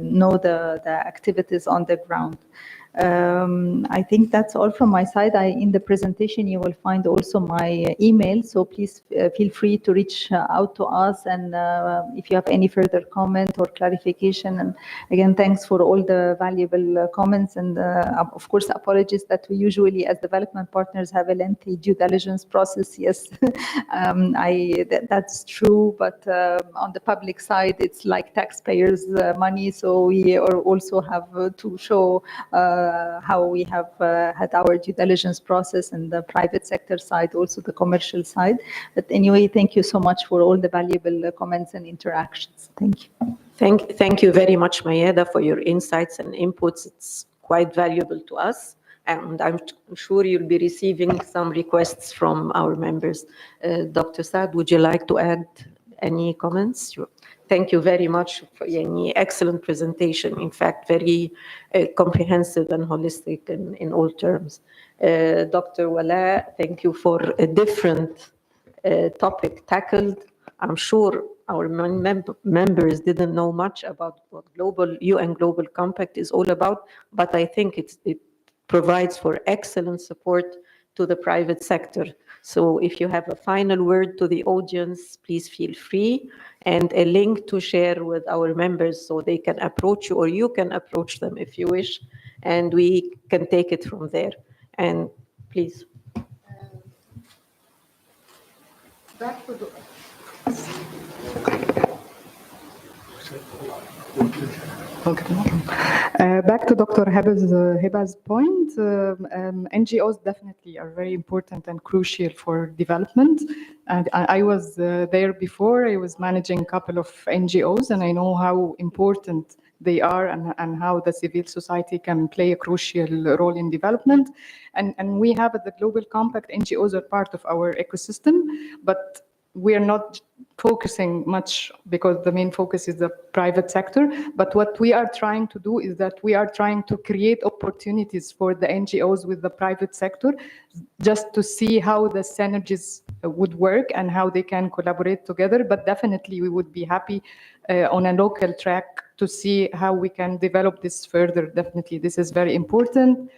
know the activities on the ground. I think that's all from my side. In the presentation, you will find also my email, so please feel free to reach out to us, and if you have any further comment or clarification. And again, thanks for all the valuable comments, and of course, apologies that we usually, as development partners, have a lengthy due diligence process. Yes, that's true, but on the public side, it's like taxpayers' money, so we also have to show how we have had our due diligence process, and the private sector side, also the commercial side. But anyway, thank you so much for all the valuable comments and interactions. Thank you. Thank you very much, Mayeda, for your insights and inputs. It's quite valuable to us. And I'm sure you'll be receiving some requests from our members. Dr. Saad, would you like to add any comments? Sure. Thank you very much for any excellent presentation. In fact, very comprehensive and holistic in all terms. Dr. Wala, thank you for a different topic tackled. I'm sure our members didn't know much about what UN Global Compact is all about, but I think it provides for excellent support to the private sector. So if you have a final word to the audience, please feel free, and a link to share with our members so they can approach you, or you can approach them if you wish, and we can take it from there. And please. Back to the... Back to Dr. Heba's point, NGOs definitely are very important and crucial for development. And I was there before. I was managing a couple of NGOs, and I know how important they are and how the civil society can play a crucial role in development. And we have at the Global Compact, NGOs are part of our ecosystem, but we are not focusing much because the main focus is the private sector. But what we are trying to do is that we are trying to create opportunities for the NGOs with the private sector, just to see how the synergies would work and how they can collaborate together. But definitely we would be happy on a local track to see how we can develop this further. Definitely, this is very important.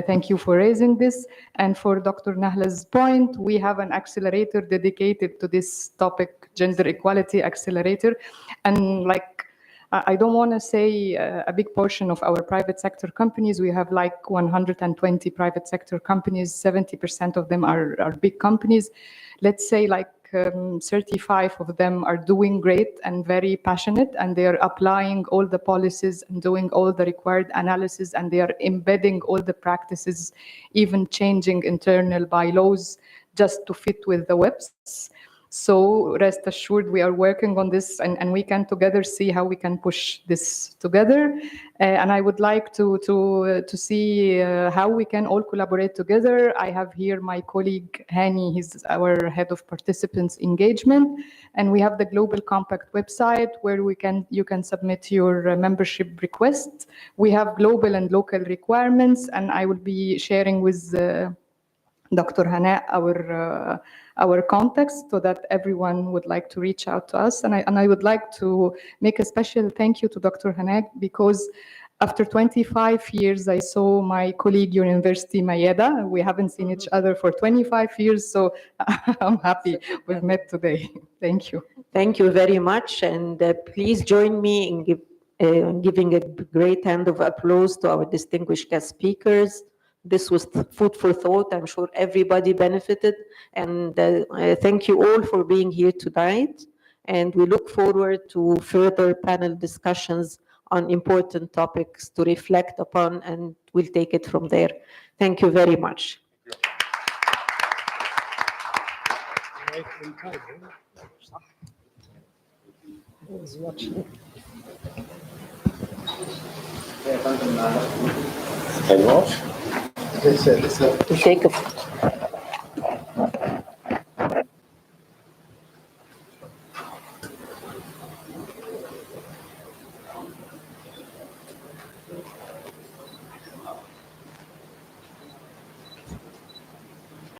Thank you for raising this. And for Dr. Nahla's point, we have an accelerator dedicated to this topic, Gender Equality Accelerator. And like, I don't want to say a big portion of our private sector companies. We have like 120 private sector companies. 70% of them are big companies. Let's say like 35 of them are doing great and very passionate, and they are applying all the policies and doing all the required analysis, and they are embedding all the practices, even changing internal bylaws just to fit with the WEPs. So rest assured, we are working on this, and we can together see how we can push this together. And I would like to see how we can all collaborate together. I have here my colleague Hani, he's our head of participants engagement, and we have the Global Compact website where you can submit your membership requests. We have global and local requirements, and I will be sharing with Dr. Hana our contacts so that everyone would like to reach out to us. And I would like to make a special thank you to Dr. Hana, because after 25 years, I saw my colleague University Mayeda. We haven't seen each other for 25 years, so I'm happy we've met today. Thank you. Thank you very much, and please join me in giving a great hand of applause to our distinguished guest speakers. This was food for thought. I'm sure everybody benefited. And thank you all for being here tonight. And we look forward to further panel discussions on important topics to reflect upon, and we'll take it from there. Thank you very much. Hello. Take a